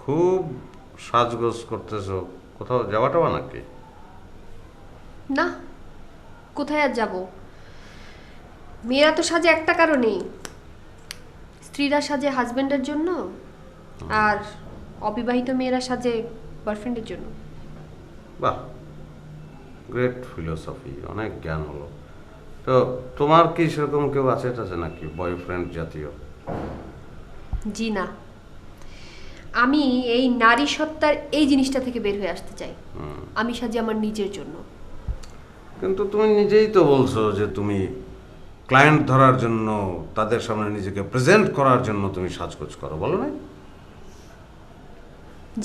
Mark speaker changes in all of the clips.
Speaker 1: খুব সাজগোজ করতেছো, কোথাও যাওয়াটা নাকি?
Speaker 2: না, কোথায় আর যাব? মেয়েরা তো সাজে একটা কারণেই, স্ত্রীরা সাজে হাজবেন্ডের জন্য, আর অবিবাহিত মেয়েরা সাজে বয়ফ্রেন্ডের জন্য।
Speaker 1: বাহ, গ্রেট ফিলোসফি, অনেক জ্ঞান হলো। তো তোমার কি সেরকম কেউ আছে টাছে নাকি, বয়ফ্রেন্ড জাতীয়?
Speaker 2: জি না, আমি এই নারী সত্তার এই জিনিসটা থেকে বের হয়ে আসতে চাই। আমি সাজি আমার নিজের জন্য।
Speaker 1: কিন্তু তুমি নিজেই তো বলছো যে তুমি ক্লায়েন্ট ধরার জন্য, তাদের সামনে নিজেকে প্রেজেন্ট করার জন্য তুমি সাজগোজ করো, বলো না?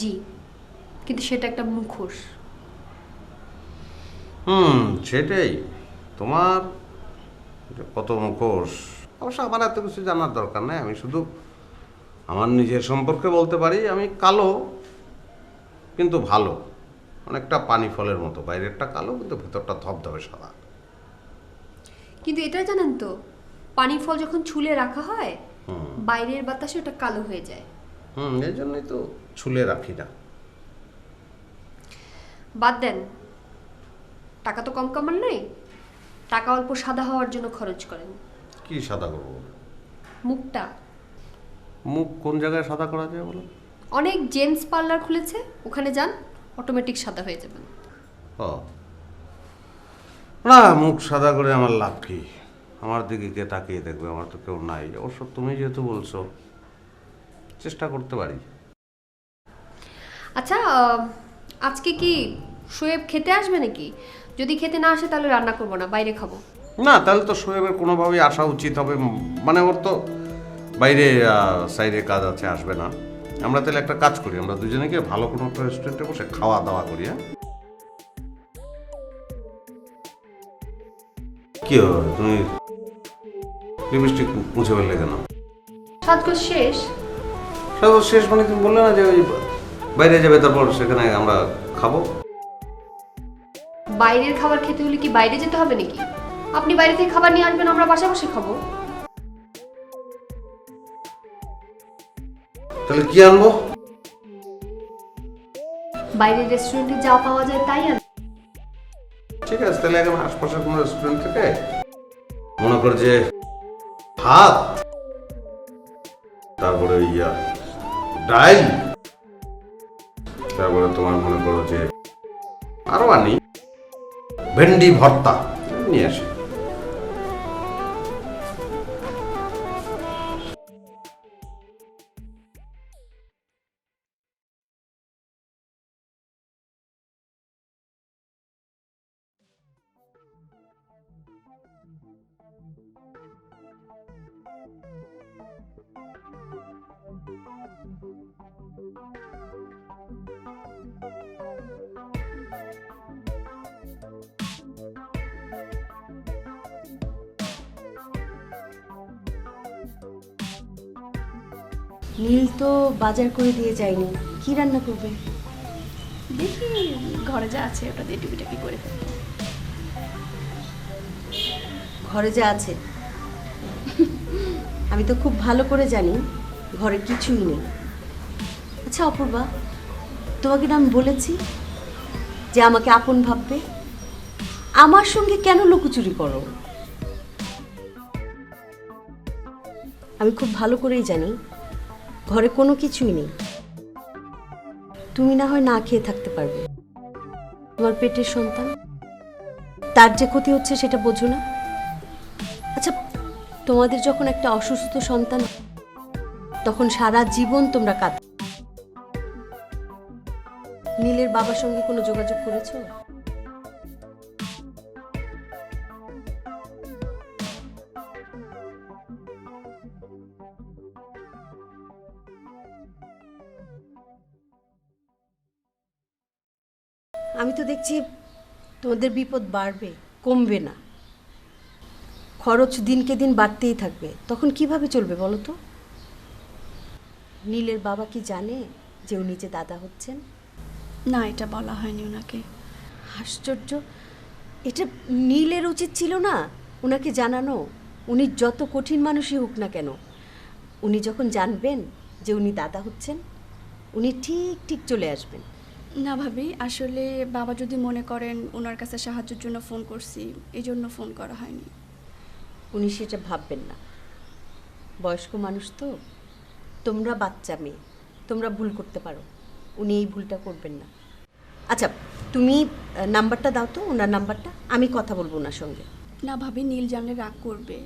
Speaker 2: জি, কিন্তু সেটা একটা মুখোশ।
Speaker 1: সেটাই। তোমার যে কত মুখোশ, অবশ্য আমার এত কিছু জানার দরকার নেই। আমি শুধু আমার নিজের সম্পর্কে বলতে পারি, আমি কালো কিন্তু ভালো, অনেকটা পানি ফলের মতো। বাইরেরটা কালো কিন্তু ভেতরটা ধবধবে সাদা।
Speaker 2: কিন্তু এটা জানেন তো, পানি ফল যখন ছুলে রাখা হয়, বাইরের বাতাসে ওটা কালো হয়ে যায়।
Speaker 1: এই জন্যই তো ছুলে রাখি না।
Speaker 2: বাদ দেন, টাকা তো কম কামান নাই, টাকা অল্প সাদা হওয়ার জন্য খরচ করেন।
Speaker 1: কি সাদা করবো?
Speaker 2: মুখটা।
Speaker 1: মুখ কোন জায়গায় সাদা করা যায় বলো?
Speaker 2: অনেক জেন্টস পার্লার খুলেছে, ওখানে যান, অটোমেটিক সাদা হয়ে যাবেন।
Speaker 1: ও না, মুখ সাদা করে আমার লাভ কি? আমার দিকে কে তাকিয়ে দেখবে? আমার তো কেউ নাই। অবশ্য তুমি যেহেতু বলছো, চেষ্টা করতে পারি।
Speaker 2: আচ্ছা, আজকে কি শোয়েব খেতে আসবে নাকি? যদি খেতে না আসে তাহলে রান্না করবো না, বাইরে খাবো।
Speaker 1: না, তাহলে তো শোয়েবের কোনোভাবেই আসা উচিত হবে। মানে ওর তো বাইরে সাইডে কাজ আছে, আসবে না। আমরা তাহলে একটা কাজ করি, আমরা দুজনে গিয়ে ভালো কোনো একটা রেস্টুরেন্টে বসে খাওয়া দাওয়া করি। হ্যাঁ, কি হবে? তুমি লিপস্টিক মুছে ফেললে কেন?
Speaker 2: সাজগোজ শেষ।
Speaker 1: সব শেষ মানে তুমি বললে না যে ওই বাইরে যাবে, তারপর সেখানে আমরা খাবো?
Speaker 2: বাইরের খাবার খেতে হলে কি বাইরে যেতে হবে নাকি? আপনি বাইরে থেকে খাবার নিয়ে আসবেন, আমরা বাসায় বসে খাবো।
Speaker 1: তাহলে কি আনবো?
Speaker 2: বাইরের রেস্টুরেন্টে যা পাওয়া যায় তাই আন।
Speaker 1: ঠিক আছে, তাহলে এখন আশপাশের কোনো রেস্টুরেন্ট থেকে মনে কর যে ভাত, তারপরে ডাল, তারপরে তোমার মনে করো যে আরো আনি ভেন্ডি ভর্তা নিয়ে আসি।
Speaker 3: নীল তো বাজার করে দিয়ে যায়নি, কি রান্না করবে?
Speaker 4: দেখি ঘরে যা আছে ওটা দিয়ে টিপিটাপি করে ফেলবো।
Speaker 3: ঘরে যা আছে আমি তো খুব ভালো করে জানি ঘরে কিছুই নেই। আচ্ছা অপূর্বা, তোমাকে না আমি বলেছি যে আমাকে আপন ভাববে? আমার সঙ্গে কেন লুকোচুরি করো? আমি খুব ভালো করেই জানি ঘরে কোনো কিছুই নেই। তুমি না হয় না খেয়ে থাকতে পারবে, তোমার পেটের সন্তান, তার যে ক্ষতি হচ্ছে সেটা বোঝো না? আচ্ছা, তোমাদের যখন একটা অসুস্থ সন্তান, তখন সারা জীবন তোমরা কাঁদ। নীলের বাবার সঙ্গে কোনো যোগাযোগ করেছো? আমি তো দেখছি তোমাদের বিপদ বাড়বে, কমবে না। খরচ দিনকে দিন বাড়তেই থাকবে, তখন কিভাবে চলবে বলো তো? নীলের বাবা কি জানে যে উনি যে দাদা হচ্ছেন?
Speaker 4: না, এটা বলা হয়নি ওনাকে।
Speaker 3: আশ্চর্য, এটা নীলের উচিত ছিল না ওনাকে জানানো? উনি যত কঠিন মানুষই হোক না কেন, উনি যখন জানবেন যে উনি দাদা হচ্ছেন, উনি ঠিক ঠিক চলে আসবেন।
Speaker 4: না ভাবি, আসলে বাবা যদি মনে করেন ওনার কাছে সাহায্যের জন্য ফোন করছি, এই জন্য ফোন করা হয়নি।
Speaker 3: উনি সেটা ভাববেন না, বয়স্ক মানুষ তো, তোমরা বাচ্চা মেয়ে, তোমরা ভুল করতে পারো, উনি এই ভুলটা করবেন না। আচ্ছা, তুমি নাম্বারটা দাও তো, ওনার নাম্বারটা, আমি কথা বলবো ওনার সঙ্গে।
Speaker 4: না ভাবি, নীল জানলে রাগ করবে।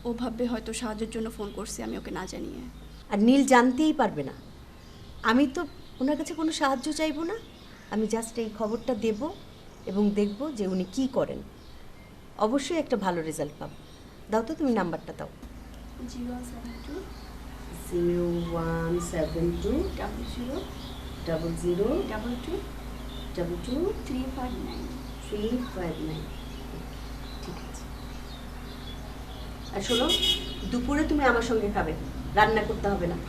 Speaker 4: ও ভাববে হয়তো সাহায্যের জন্য ফোন করছি আমি ওকে না জানিয়ে।
Speaker 3: আর নীল জানতেই পারবে না, আমি তো ওনার কাছে কোনো সাহায্য চাইবো না, আমি জাস্ট এই খবরটা দেব এবং দেখব যে উনি কি করেন। অবশ্যই একটা ভালো রেজাল্ট পাবো। দাও তো, তুমি নাম্বারটা দাও।
Speaker 4: 072
Speaker 3: 0172
Speaker 4: 00
Speaker 3: 00
Speaker 4: 22
Speaker 3: 22
Speaker 4: 359।
Speaker 3: 359। ঠিক আছে। আর শোনো, দুপুরে তুমি আমার সঙ্গে খাবে, রান্না করতে হবে না।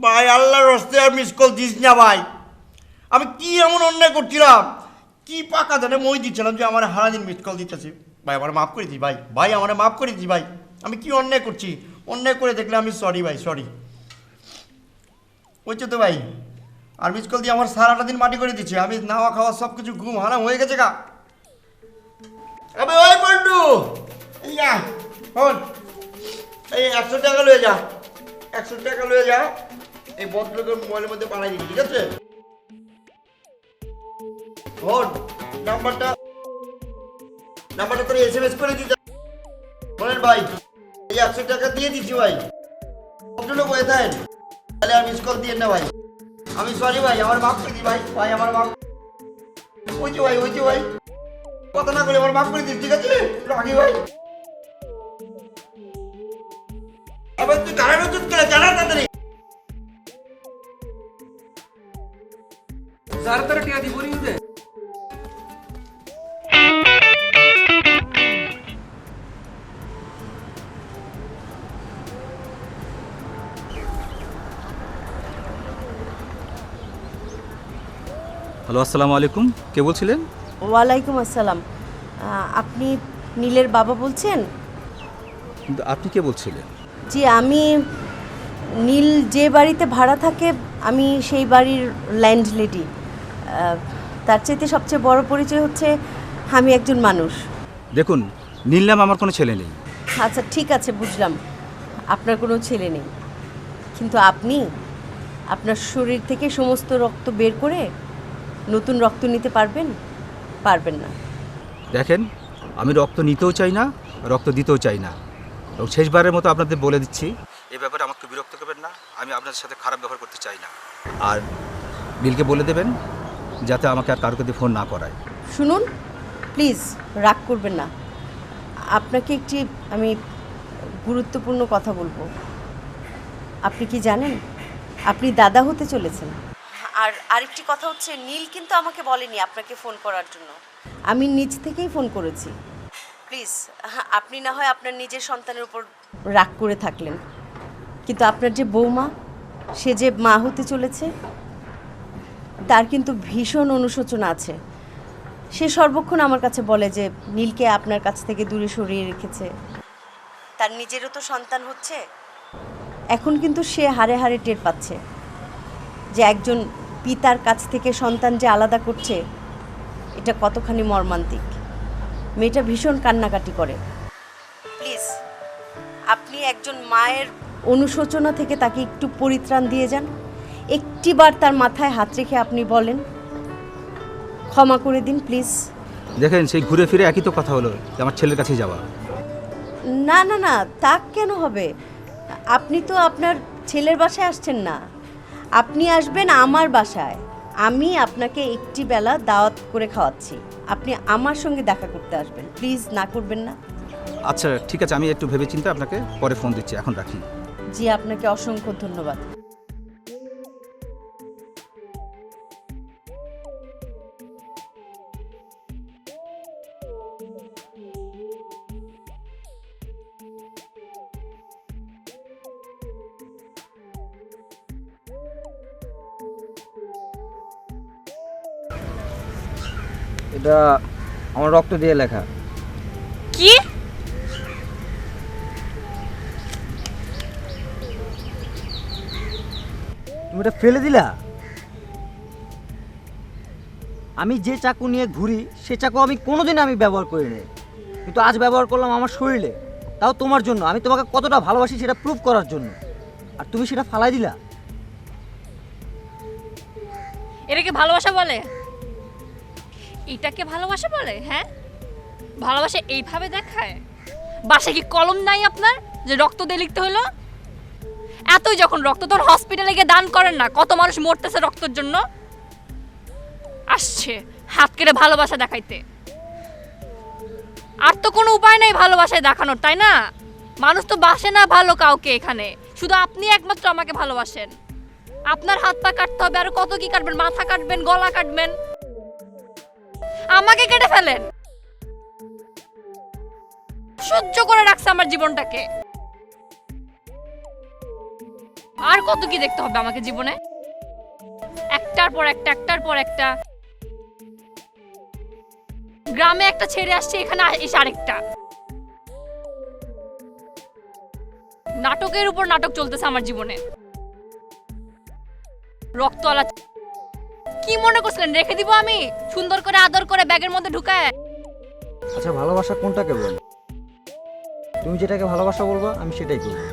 Speaker 5: ভাই আল্লাহর হস্তে আর মিস কল দিস না ভাই। আমি কি এমন অন্যায় করছিলাম, কি পাকা জানে মই দিচ্ছিলাম যে আমার হারাদিন মিস কল দিতেছে। ভাই আমার মাফ করে দিই ভাই, ভাই আমার মাফ করে দিই ভাই। আমি কি অন্যায় করছি, অন্যায় করে দেখলে আমি সরি ভাই, সরি। বলছো তো ভাই, আর মিস কল দিয়ে আমার সারাটা দিন মাটি করে দিচ্ছে। আমি নাওয়া খাওয়া সব কিছু ঘুম হারাম হয়ে গেছে গা। আবে ওই বন্ধু, ইয়া শোন, এই 100 টাকা লয়ে যা, 100 টাকা লয়ে যা, এই ভদ্রলোকের মোবাইলের মধ্যে পাঠাই দিবি, ঠিক আছে? শোন, নাম্বারটা তোর SMS করে দিতে বলেন ভাই। এই 100 টাকা দিয়ে দিচ্ছি ভাই। ভদ্রলোক হয়ে থাকেন, তাহলে আর মিস কল দিয়ে না ভাই। আমি সরি ভাই, আমার মাফ করে দিই ভাই, ভাই আমার মাফ। ওই যে ভাই কথা না করে আমার মাফ করে দিস, ঠিক আছে? রাখি ভাই। আবার তুই গাড়ির ওষুধ করে জানা তাড়াতাড়ি।
Speaker 6: তাড়াতাড়ি টিয়া দিব নি দে।
Speaker 7: হ্যালো, আসসালামু আলাইকুম। কে বলছিলেন?
Speaker 3: ওয়ালাইকুম আসসালাম। আপনি নীলের বাবা বলছেন?
Speaker 7: কিন্তু আপনি কে বলছিলেন?
Speaker 3: জি, আমি নীল যে বাড়িতে ভাড়া থাকে, আমি সেই বাড়ির ল্যান্ডলেডি। তার চাইতে সবচেয়ে বড় পরিচয় হচ্ছে আমি একজন মানুষ।
Speaker 7: দেখুন, নীল নাম আমার কোনো ছেলে নেই।
Speaker 3: আচ্ছা ঠিক আছে, বুঝলাম আপনার কোনো ছেলে নেই, কিন্তু আপনি আপনার শরীর থেকে সমস্ত রক্ত বের করে নতুন রক্ত নিতে পারবেন? পারবেন না।
Speaker 7: দেখেন, আমি রক্ত নিতেও চাই না, রক্ত দিতেও চাই না। এবং শেষবারের মতো আপনাদের বলে দিচ্ছি, এই ব্যাপারে আমাকে বিরক্ত করবেন না। আমি আপনাদের সাথে খারাপ ব্যবহার করতে চাই না। আর নীলকে বলে দেবেন যাতে আমাকে আর কারোর কাছে ফোন না করায়।
Speaker 3: শুনুন, প্লিজ রাগ করবেন না। আপনাকে একটি আমি গুরুত্বপূর্ণ কথা বলবো। আপনি কি জানেন আপনি দাদা হতে চলেছেন? আর আরেকটি কথা হচ্ছে, নীল কিন্তু আমাকে বলেনি আপনাকে ফোন করার জন্য, আমি নিজ থেকেই ফোন করেছি। প্লিজ, আপনি না হয় আপনার নিজের সন্তানের উপর রাগ করে থাকলেন, কিন্তু আপনার যে বৌমা, সে যে মা হতে চলেছে, তার কিন্তু ভীষণ অনুশোচনা আছে। সে সর্বক্ষণ আমার কাছে বলে যে নীলকে আপনার কাছ থেকে দূরে সরিয়ে রেখেছে। তার নিজেরও তো সন্তান হচ্ছে। এখন কিন্তু সে হাড়ে হাড়ে টের পাচ্ছে যে একজন পিতার কাছ থেকে সন্তান যে আলাদা করছে, এটা কতখানি মর্মান্তিক। মেয়েটা ভীষণ কান্নাকাটি করে। প্লিজ, আপনি একজন মায়ের অনুশোচনা থেকে তাকে একটু পরিত্রাণ দিয়ে যান। একটিবার তার মাথায় হাত রেখে আপনি বলেন, ক্ষমা করে দিন প্লিজ।
Speaker 7: দেখেন, সেই ঘুরে ফিরে একই তো কথা হলো, যে আমার ছেলের কাছে যাওয়া।
Speaker 3: না না না, তা কেন হবে? আপনি তো আপনার ছেলের বাসায় আসছেন না, আপনি আসবেন আমার বাসায়। আমি আপনাকে একটি বেলা দাওয়াত করে খাওয়াচ্ছি, আপনি আমার সঙ্গে দেখা করতে আসবেন। প্লিজ না করবেন না।
Speaker 7: আচ্ছা ঠিক আছে, আমি একটু ভেবেচিন্তে আপনাকে পরে ফোন দিচ্ছি, এখন রাখি।
Speaker 3: জি, আপনাকে অসংখ্য ধন্যবাদ।
Speaker 6: এটা আমার রক্ত দিয়ে লেখা।
Speaker 8: কি?
Speaker 6: তুমি এটা ফেলে দিলা? আমি যে চাকু নিয়ে ঘুরি সে চাকু আমি কোনোদিন ব্যবহার করিনি, কিন্তু আজ ব্যবহার করলাম আমার শরীরে, তাও তোমার জন্য। আমি তোমাকে কতটা ভালোবাসি সেটা প্রুভ করার জন্য, আর তুমি সেটা ফালাই দিলা।
Speaker 8: এটাকে ভালোবাসা বলে? এটাকে ভালোবাসা বলে? হ্যাঁ, ভালোবাসা এইভাবে দেখায়? বাসায় কি কলম নাই আপনার যে রক্ত দিয়ে লিখতে হলো? এতই যখন রক্ত, তখন হসপিটালে গিয়ে দান করেন না? কত মানুষ মরতেছে রক্তের জন্য। আসছে হাত কেটে ভালোবাসা দেখাইতে। আর তো কোনো উপায় নাই ভালোবাসায় দেখানোর, তাই না? মানুষ তো বাসে না ভালো কাউকে এখানে, শুধু আপনি একমাত্র আমাকে ভালোবাসেন। আপনার হাত পা কাটতে হবে, আর কত কি কাটবেন? মাথা কাটবেন, গলা কাটবেন, আমাকে কেটে ফেলেন। সহ্য করে রাখছে আমার জীবনটাকে। আর কত কি দেখতে হবে আমাকে জীবনে? একটার পর একটা, একটার পর একটা। গ্রামে একটা ছেড়ে আসছে, এখানে এসে আরেকটা। নাটকের উপর নাটক চলতেছে আমার জীবনে। রক্তওয়ালা কি মনে করছিলেন রেখে দিব আমি সুন্দর করে আদর করে ব্যাগের মধ্যে ঢুকায়?
Speaker 6: আচ্ছা, ভালোবাসা কোনটাকে বল? তুমি যেটাকে ভালোবাসা বলবা আমি সেটাই করবো।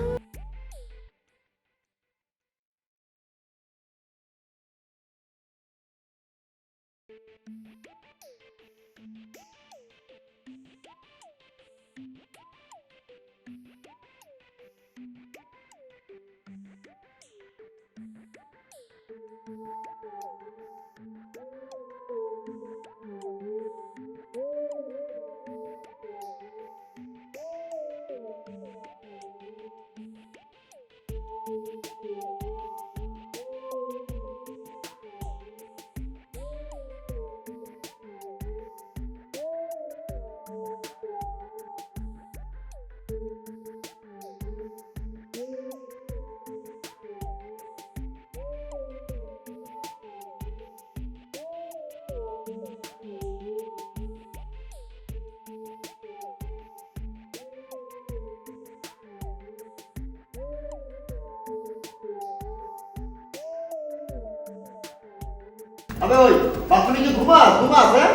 Speaker 5: আবে ওই বাথরুমে কি ঘুমাস হ্যাঁ?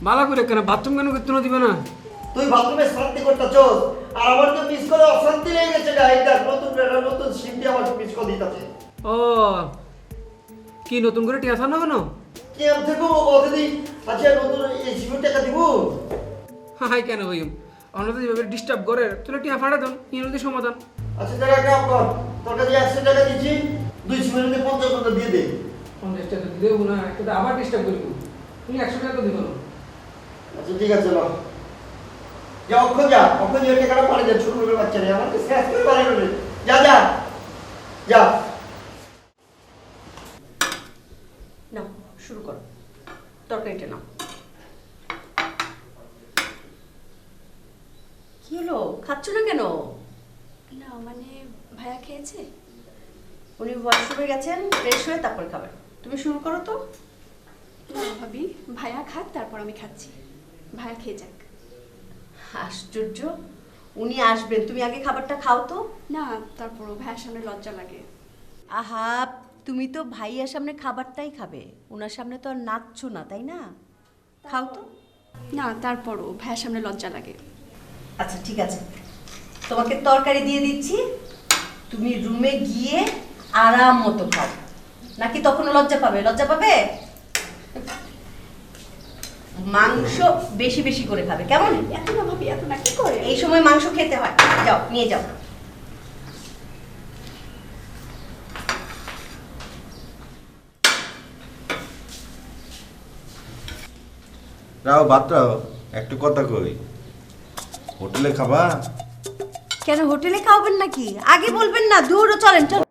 Speaker 9: বালা করে কেন বাথরুম কেন করতে না দিবে না?
Speaker 5: তুই বাথরুমে শান্তি করতেছস, আর আমার তো মিস করে অশান্তি লেগে গেছে গা। এটা নতুন সিম দিয়ে আমার মিস কল দিতেছে।
Speaker 9: ও কি নতুন করে টিয়া না কেন?
Speaker 5: কি আমি থেকে বলতে আচ্ছা নতুন এই সিমের টাকা দিব?
Speaker 9: হাই কেন ভাই আমরা তো যেভাবে ডিস্টার্ব করে তুই টিয়া ফাটা দেন ইনদি সমাধান।
Speaker 5: আচ্ছা টাকা কাম কর, তোর কাছে 100 টাকা দিচ্ছি, 2 সিমের মধ্যে 50 টাকা দিয়ে দে।
Speaker 9: 50 টাকা দেবো না, একটা আবার ডিস্টার্ব করবো। তুমি 100 টাকা তো দিবো না।
Speaker 5: আচ্ছা ঠিক আছে লো যা, অক্ষণ যে টাকাটা পারে যা, ছোট লোকের বাচ্চা রে আমাকে শেষ করে পারে না। যা যা যা।
Speaker 3: নাও শুরু করো, তরকারিটা নাও। কি হলো, খাচ্ছ না কেন?
Speaker 4: না মানে ভাইয়া খেয়েছে?
Speaker 3: উনি ওয়াশরুমে গেছেন, ফ্রেশ হয়ে তারপর খাবেন। তুমি শুরু করো তো।
Speaker 4: না ভাবি, ভাইয়া খাক তারপর আমি খাচ্ছি। ভাইয়া খেয়ে যাক।
Speaker 3: আশ্চর্য, উনি আসবেন, তুমি আগে খাবারটা খাও তো।
Speaker 4: না তারপরও ভাইয়ার সামনে লজ্জা লাগে।
Speaker 3: আহা, তুমি তো ভাইয়ার সামনে খাবারটাই খাবে, ওনার সামনে তো আর নাচছো না, তাই না? খাও তো।
Speaker 4: না তারপরও ভাইয়ার সামনে লজ্জা লাগে।
Speaker 3: আচ্ছা ঠিক আছে, তোমাকে তরকারি দিয়ে দিচ্ছি, তুমি রুমে গিয়ে আরাম মতো খাও। নাকি তখনও লজ্জা পাবে? লজ্জা পাবে। মাংস বেশি বেশি করে খাবে, কেমন?
Speaker 4: এত না ভাবি, এত না, কি করে?
Speaker 3: এই সময় মাংস খেতে হয়। যাও নিয়ে যাও।
Speaker 1: রাও বাতরাও একটু কথা কই। হোটেলে খাবা?
Speaker 3: কেন হোটেলে খাওয়াবেন নাকি? আগে বলবেন না। দূর চলেন চল।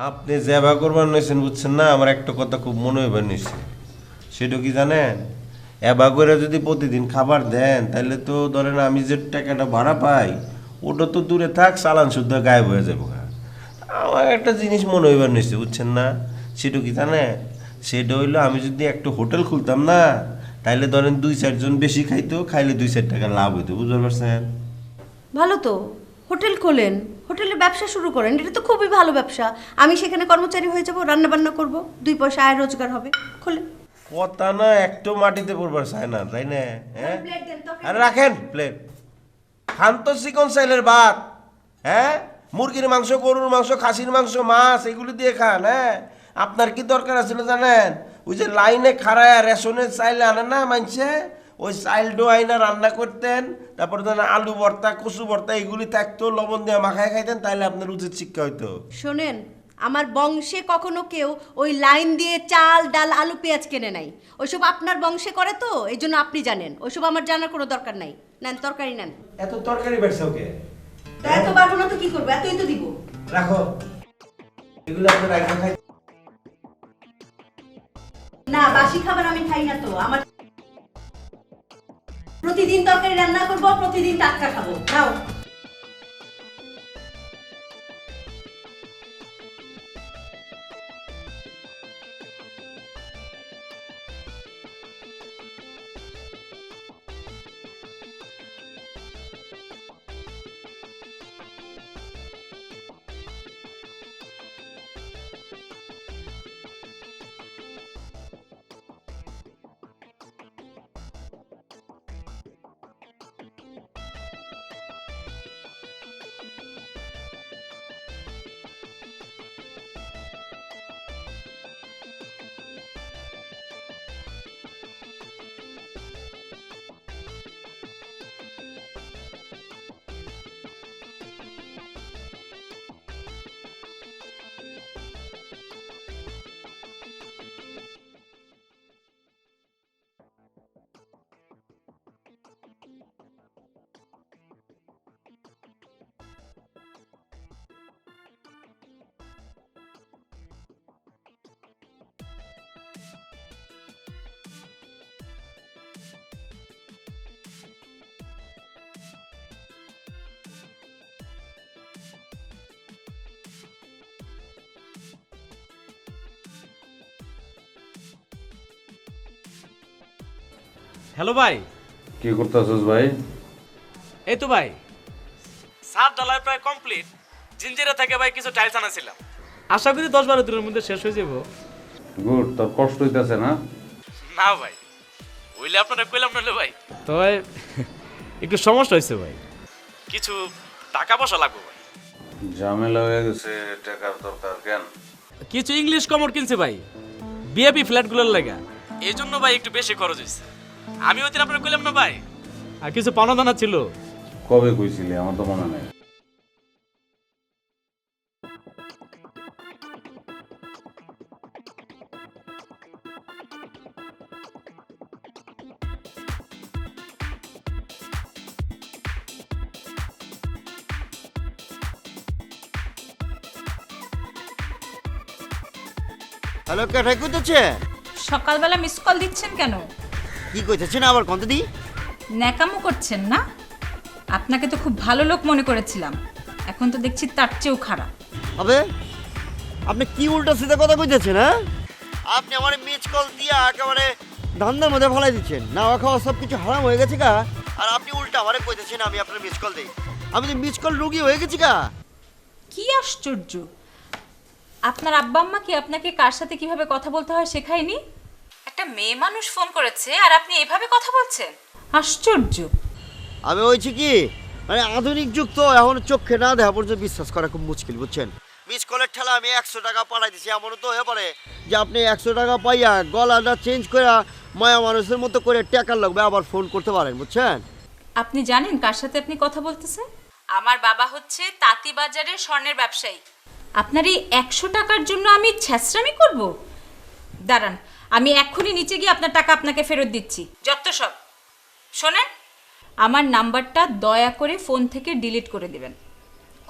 Speaker 10: আপনি যেবা করবার নিয়েছেন বুঝছেন না, আমার একটা কথা খুব মনে হইবার নিচ্ছে। সেটা কি জানেন, এবা করে যদি প্রতিদিন খাবার দেন তাহলে তো ধরেন আমি যে টাকাটা ভাড়া পাই ওটা তো দূরে থাক, চালান শুদ্ধ গায়েব হয়ে যাবো। আমার একটা জিনিস মনে হইবার নিচ্ছে বুঝছেন না, সেটা কি জানেন, সেটা হইলো আমি যদি একটা হোটেল খুলতাম না তাহলে ধরেন 2-4 জন বেশি খাইতো, খাইলে 2-4 টাকা লাভ হইতো, বুঝতে পারছেন?
Speaker 3: ভালো তো, হোটেল খোলেন, হোটেলে ব্যবসা শুরু করেন, এটা তো খুবই ভালো ব্যবসা। আমি সেখানে কর্মচারী হয়ে যাব, রান্না বান্না করবো, 2 পয়সা আয় রোজগার হবে। খোলেন।
Speaker 10: কথা না একটু মাটিতে পড়বার চায় না, তাই না? হ্যাঁ, আরে রাখেন প্লেট। খান তো চিকন চাইলের ভাত, হ্যাঁ, মুরগির মাংস, গরুর মাংস, খাসির মাংস, মাছ এগুলি দিয়ে খান। হ্যাঁ, আপনার কি দরকার আছে জানেন, ওই যে লাইনে খাড়ায় রেশনের চাইলে আনে না মানছে, ওই চাইল আইনা রান্না করতেন, তারপর ধরেন আলু ভর্তা, কচু ভর্তা এগুলি থাকতো, লবণ দিয়ে মাখায় খাইতেন, তাইলে আপনার উচিত শিক্ষা হইতো।
Speaker 3: শোনেন, আমার বংশে কখনো কেউ ওই লাইন দিয়ে চাল ডাল আলু পেঁয়াজ কেনে নাই। ওইসব আপনার বংশে করে তো, এই জন্য আপনি জানেন। ওইসব আমার জানার কোনো দরকার নাই। নেন তরকারি নেন।
Speaker 10: এত তরকারি বেড়ছে ওকে,
Speaker 3: তা এত বাড়বো না তো কি করবো, এতই তো দিব।
Speaker 10: রাখো এগুলো আপনার রাখা খাই।
Speaker 3: না, বাসি খাবার আমি খাই না তো। আমার প্রতিদিন তরকারি রান্না করবো, প্রতিদিন টাটকা খাবো। নাও।
Speaker 11: হ্যালো ভাই।
Speaker 1: কি করতেছস ভাই?
Speaker 11: এই তো ভাই, সাত ঢালাই প্রায় কমপ্লিট। জিঞ্জিরা থেকে ভাই কিছু টাইলস আনাছিলাম, আশা করি 10-12 দিনের মধ্যে শেষ হয়ে যাব।
Speaker 1: গুড, তোর কষ্ট হইতাছে না?
Speaker 11: না ভাই, ওইলে আপনারা কইলাম না ভাই, তবে একটু সমস্যা হয়েছে ভাই, কিছু টাকা পয়সা লাগবে ভাই।
Speaker 1: ঝামেলা হয়ে গেছে, টাকার দরকার কেন?
Speaker 11: কিছু ইংলিশ কমর কিনছে ভাই, বিএপি ফ্ল্যাটগুলোর লাগা, এই জন্য ভাই একটু বেশি খরচ হয়েছে। আমি ওই দিন আপনারা কইলাম না ভাই, আর কিছু পাওনা দানা ছিল।
Speaker 1: কবে কইছিলি? আমার তো মনে নাই।
Speaker 5: হ্যালো, কেঠাই কইতেছে?
Speaker 8: সকালবেলা মিস কল দিচ্ছেন কেন?
Speaker 5: কি কইতেছেন আবার কত দি?
Speaker 8: ন্যাকামো করছেন না? আপনাকে তো খুব ভালো লোক মনে করেছিলাম, এখন তো দেখছি তার চেয়েও খারাপ।
Speaker 5: আবে আপনি কি উল্টা সিধা কথা কইতেছেন? হ্যাঁ, আপনি আমার মিস কল দিয়া একেবারে ধান্দার মধ্যে ফলাই দিচ্ছেন। না খাওয়া সব কিছু হারাম হয়ে গেছে গা, আর আপনি উল্টা আমারে কইতেছেন আমি আপনার মিস কল দেই। আমি তো মিস কল রোগী হয়ে গেছি গা।
Speaker 8: কি আশ্চর্য! আপনার আব্বা আম্মা কি আপনাকে কার সাথে কিভাবে কথা বলতে হয় শেখায়নি? একটা মেয়ে মানুষ ফোন করেছে আর আপনি এভাবে কথা বলছেন, আশ্চর্য।
Speaker 5: আমি হয়েছি কি, মানে আধুনিক যুগ তো, এখন চোখে না দেখা পর্যন্ত বিশ্বাস করা খুব মুশকিল, বুঝছেন? মিস কলের ঠেলা আমি 100 টাকা পাঠাই দিছি, এমনও তো হয়ে পারে যে আপনি 100 টাকা পাইয়া গলাটা চেঞ্জ করে মায়া মানুষের মতো করে টাকার লাগবে আবার ফোন করতে পারেন, বুঝছেন?
Speaker 8: আপনি জানেন কার সাথে আপনি কথা বলতেছেন? আমার বাবা হচ্ছে তাঁতিবাজারের স্বর্ণের ব্যবসায়ী। আপনার এই 100 টাকার জন্য আমি ছ্যাঁচড়ামি করব? দাঁড়ান, আমি এক্ষুনি নিচে গিয়ে আপনার টাকা আপনাকে ফেরত দিচ্ছি। যত সব।
Speaker 12: শোনেন, আমার নাম্বারটা দয়া করে ফোন থেকে ডিলিট করে দিবেন।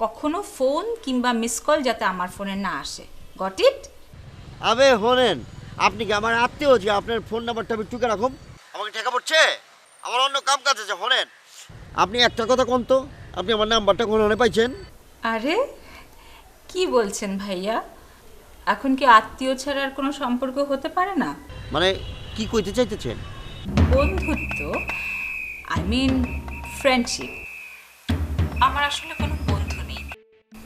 Speaker 12: কখনো ফোন কিংবা মিস কল যাতে আমার ফোনে না আসে। Got it?
Speaker 5: আবে শোনেন, আপনি কি আমার আত্মীয় যে আপনার ফোন নাম্বারটা আমি টুকে রাখুন? আমাকে টাকা পড়ছে, আমার অন্য কাম কাজ আছে। শোনেন, আপনি একটা কথা কোন তো, আপনি আমার নাম্বারটা কোনে পাইছেন?
Speaker 12: আরে কি বলছেন ভাইয়া? এখন কি আত্মীয় ছাড়া আর কোনো সম্পর্ক হতে পারে না?
Speaker 5: মানে কি কইতে চাইতেছেন?
Speaker 12: বন্ধুত্ব, আই মিন ফ্রেন্ডশিপ। আমার আসলে কোনো বন্ধু নেই,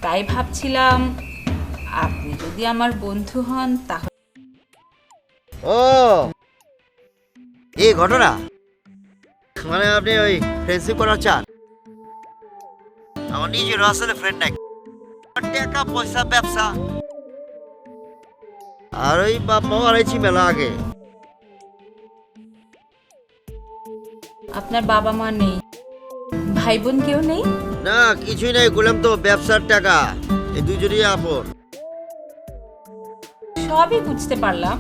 Speaker 12: তাই ভাবছিলাম আপনি যদি আমার বন্ধু হন তাহলে।
Speaker 5: ও এই ঘটনা, মানে আপনি ওই ফ্রেন্ডশিপ করার চান? আমার নিজেরও আসলে ফ্রেন্ড নাই, টাকা পয়সা ব্যবসা, আর ওই বাপ মা হারাইছি মেলা আগে।
Speaker 12: আপনার বাবা মা নেই, ভাই বোন কেউ নেই?
Speaker 5: না কিছুই নাই, বললাম তো ব্যবসার টাকা, এই দুজনই আপন।
Speaker 12: সবই বুঝতে পারলাম,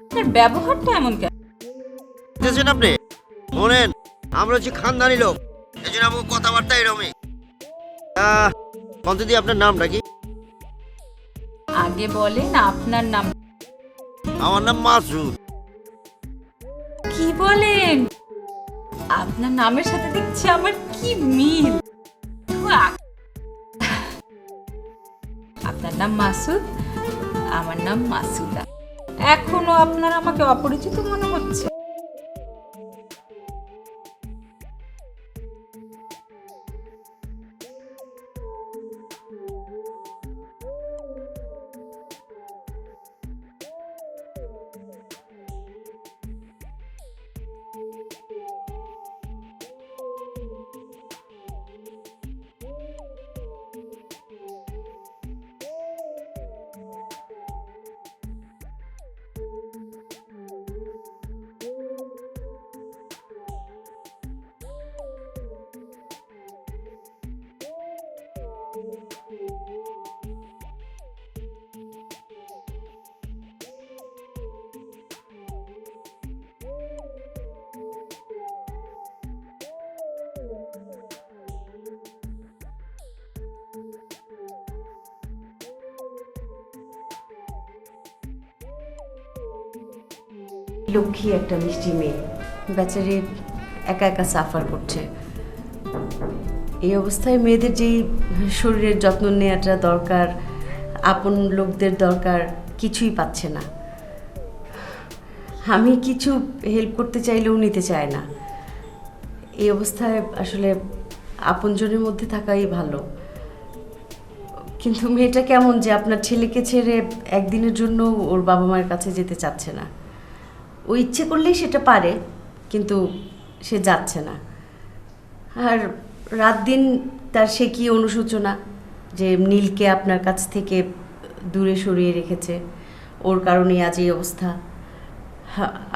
Speaker 12: আপনার ব্যবহারটা এমন কেন?
Speaker 5: বুঝতেছেন আপনি? শোনেন, আমরা হচ্ছে খানদানি লোক, এই জন্য আমাকে কথাবার্তা এরকমই। কত দিয়ে আপনার নামটা কি?
Speaker 12: আগে বলেন আপনার নাম।
Speaker 5: আমার নাম মাসুদ।
Speaker 12: কি বলেন? আপনার নামের সাথে দেখছি আমার কি মিল। আপনার নাম মাসুদ, আমার নাম মাসুদা। এখনো আপনার আমাকে অপরিচিত মনে হচ্ছে?
Speaker 3: লক্ষ্মী একটা মিষ্টি মেয়ে, বেচারি একা একা সাফার করছে। এই অবস্থায় মেয়েদের যেই শরীরের যত্ন নেওয়াটা দরকার, আপন লোকদের দরকার, কিছুই পাচ্ছে না। আমি কিছু হেল্প করতে চাইলেও নিতে চায় না। এই অবস্থায় আসলে আপনজনের মধ্যে থাকাই ভালো। কিন্তু মেয়েটা কেমন যে আপনার ছেলেকে ছেড়ে একদিনের জন্য ওর বাবা মায়ের কাছে যেতে চাচ্ছে না। ও ইচ্ছে করলেই সেটা পারে, কিন্তু সে যাচ্ছে না। আর রাত দিন তার সে কি অনুশোচনা যে নীলকে আপনার কাছ থেকে দূরে সরিয়ে রেখেছে, ওর কারণেই আজ এই অবস্থা।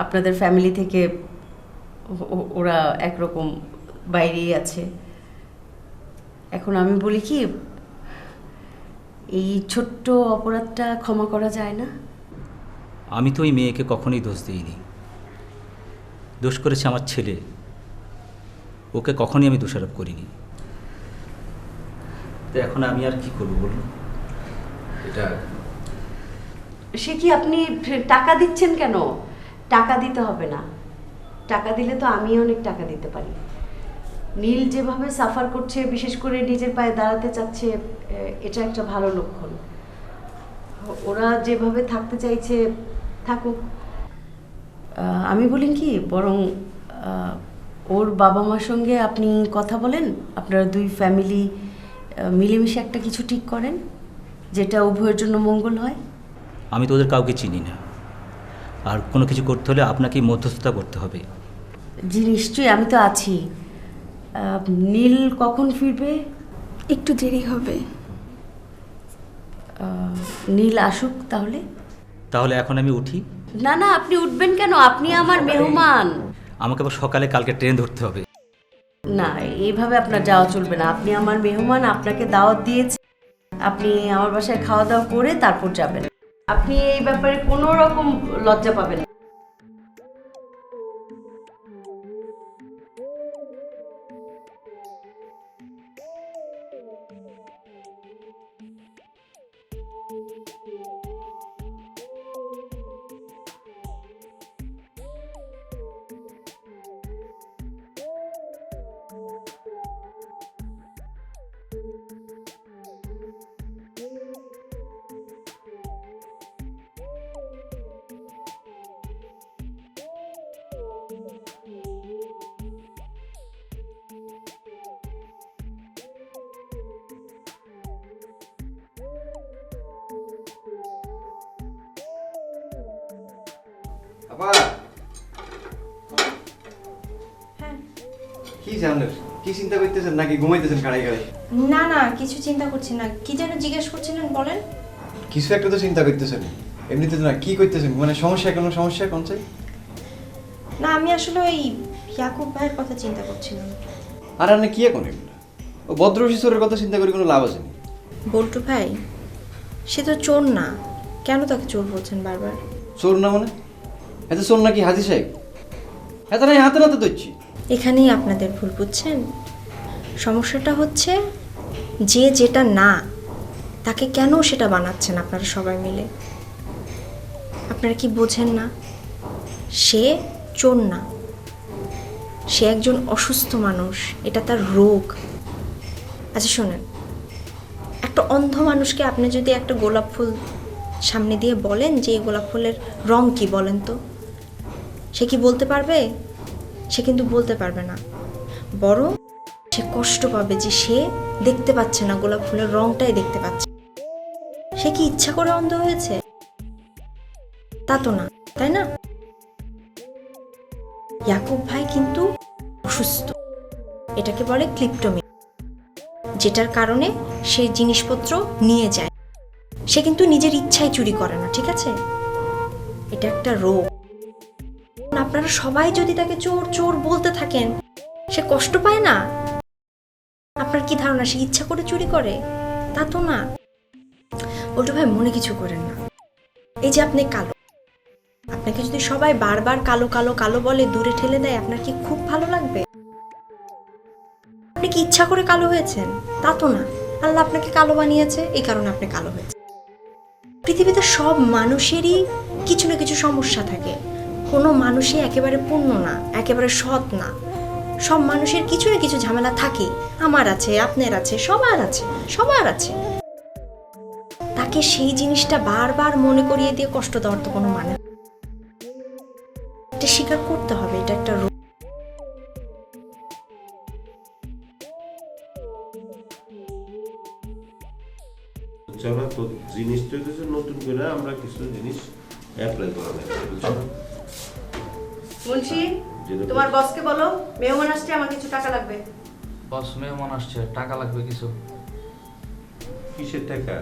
Speaker 3: আপনাদের ফ্যামিলি থেকে ওরা একরকম বাইরেই আছে। এখন আমি বলি কি, এই ছোট্ট অপরাধটা ক্ষমা করা যায় না?
Speaker 7: আমি তো ওই মেয়েকে কখনোই দোষ দিইনি। দোষ করেছে আমার ছেলে, ওকে কখনোই আমি দোষারোপ করিনি। তো এখন আমি আর কি করবো বলুন? এটা
Speaker 3: সে কি আপনি টাকা দিচ্ছেন কেন? টাকা দিতে হবে না, টাকা দিলে তো আমি অনেক টাকা দিতে পারি। নীল যেভাবে সাফার করছে, বিশেষ করে নিজের পায়ে দাঁড়াতে চাচ্ছে, এটা একটা ভালো লক্ষণ। ওরা যেভাবে থাকতে চাইছে থাকুক। আমি বলি কি, বরং ওর বাবা মার সঙ্গে আপনি কথা বলেন, আপনারা দুই ফ্যামিলি মিলেমিশে একটা কিছু ঠিক করেন যেটা উভয়ের জন্য মঙ্গল হয়।
Speaker 7: আমি তো ওদের কাউকে চিনি না, আর কোনো কিছু করতে হলে আপনাকেই মধ্যস্থতা করতে হবে।
Speaker 3: জি নিশ্চয়ই, আমি তো আছি। নীল কখন ফিরবে?
Speaker 4: একটু দেরি হবে।
Speaker 3: নীল আসুক তাহলে।
Speaker 7: তাহলে এখন আমি উঠি?
Speaker 3: না না, আপনি উঠবেন কেন? আপনি আমার মেহমান।
Speaker 7: আমাকে আবার সকালে কালকে ট্রেন ধরতে হবে।
Speaker 3: না, এইভাবে আপনার যাওয়া চলবে না। আপনি আমার মেহমান, আপনাকে দাওয়াত দিয়েছি, আপনি আমার বাসায় খাওয়া দাওয়া করে তারপর যাবেন। আপনি এই ব্যাপারে কোনো রকম লজ্জা পাবেন না।
Speaker 13: আপা কি জানেন কি চিন্তা করতেছেন নাকি ঘুমাইতেছেন গাড়াই গাড়াই?
Speaker 14: না না কিছু চিন্তা করছি না। কি যেন জিজ্ঞেস করছিলেন বলেন।
Speaker 13: কিছু একটা তো চিন্তা করতেছেন, এমনিতে না কি করতেছেন, মানে সমস্যা কোনো সমস্যা কোন চাই?
Speaker 14: না আমি আসলে ওই ইয়াকুব ভাইয়ের কথা চিন্তা করছিলাম।
Speaker 13: আর আপনি কি এখন এগুলো? ও ভদ্র শিশুরের কথা চিন্তা করে কোনো লাভ আছে না।
Speaker 14: বল্টু ভাই সে তো চোর না, কেন তাকে চোর বলছেন বারবার?
Speaker 13: চোর না মানে? এত চোর নাকি হাজি সাহেব? এত নাই হাতে নাতে দইছি।
Speaker 14: এখানেই আপনাদের ভুল বুঝছেন। সমস্যাটা হচ্ছে যে যেটা না তাকে কেন সেটা বানাচ্ছেন আপনারা সবাই মিলে। আপনারা কি বোঝেন না? সে চোর না, সে একজন অসুস্থ মানুষ, এটা তার রোগ। আচ্ছা শোনেন, একটা অন্ধ মানুষকে আপনি যদি একটা গোলাপ ফুল সামনে দিয়ে বলেন যে এই গোলাপ ফুলের রং কি বলেন তো, সে কি বলতে পারবে? সে কিন্তু বলতে পারবে না, বরং সে কষ্ট পাবে যে সে দেখতে পাচ্ছে না, গোলাপ ফুলের রংটাই দেখতে পাচ্ছে। সে কি ইচ্ছা করে অন্ধ হয়েছে? তা তো না, তাই না? ইয়াকুব ভাই কিন্তু অসুস্থ, এটাকে বলে ক্লিপ্টোমি, যেটার কারণে সে জিনিসপত্র নিয়ে যায়। সে কিন্তু নিজের ইচ্ছায় চুরি করে না, ঠিক আছে? এটা একটা রোগ। আপনারা সবাই যদি তাকে চোর চোর বলতে থাকেন, সে কষ্ট পায় না? আপনার কি ধারণা সে ইচ্ছা করে চুরি করে? তা তো না। বল্টু ভাই মনে কিছু করেন না। এই যে আপনি কালো, আপনাকে যদি সবাই বারবার কালো কালো কালো বলে দূরে ঠেলে দেয়, আপনার কি খুব ভালো লাগবে? আপনি কি ইচ্ছা করে কালো হয়েছেন? তা তো না। আল্লাহ আপনাকে কালো বানিয়েছে, এই কারণে আপনি কালো হয়েছে। পৃথিবীতে সব মানুষেরই কিছু না কিছু সমস্যা থাকে। কোনো মানুষই একেবারে পূর্ণ না, একেবারে সৎ না। সব মানুষের কিছু না কিছু ঝামেলা থাকে। আমার আছে, আপনার আছে, সবার আছে, সবার আছে। তাকে সেই জিনিসটা বারবার মনে করিয়ে দিয়ে কষ্ট দেওয়ার তো কোনো মানে নেই। এটা স্বীকার করতে হবে, এটা একটা রোগ।
Speaker 10: চলো তো জিনিসটা হচ্ছে নতুন করে আমরা কিছু জিনিস অ্যাপ্লাই করা লাগবে, বুঝছো?
Speaker 3: মুন্সি তোমার বসকে বলো মেহমান আসছে, আমার কিছু টাকা লাগবে।
Speaker 11: বস মেহমান আসছে, টাকা লাগবে কিছু।
Speaker 10: কিসের টাকা?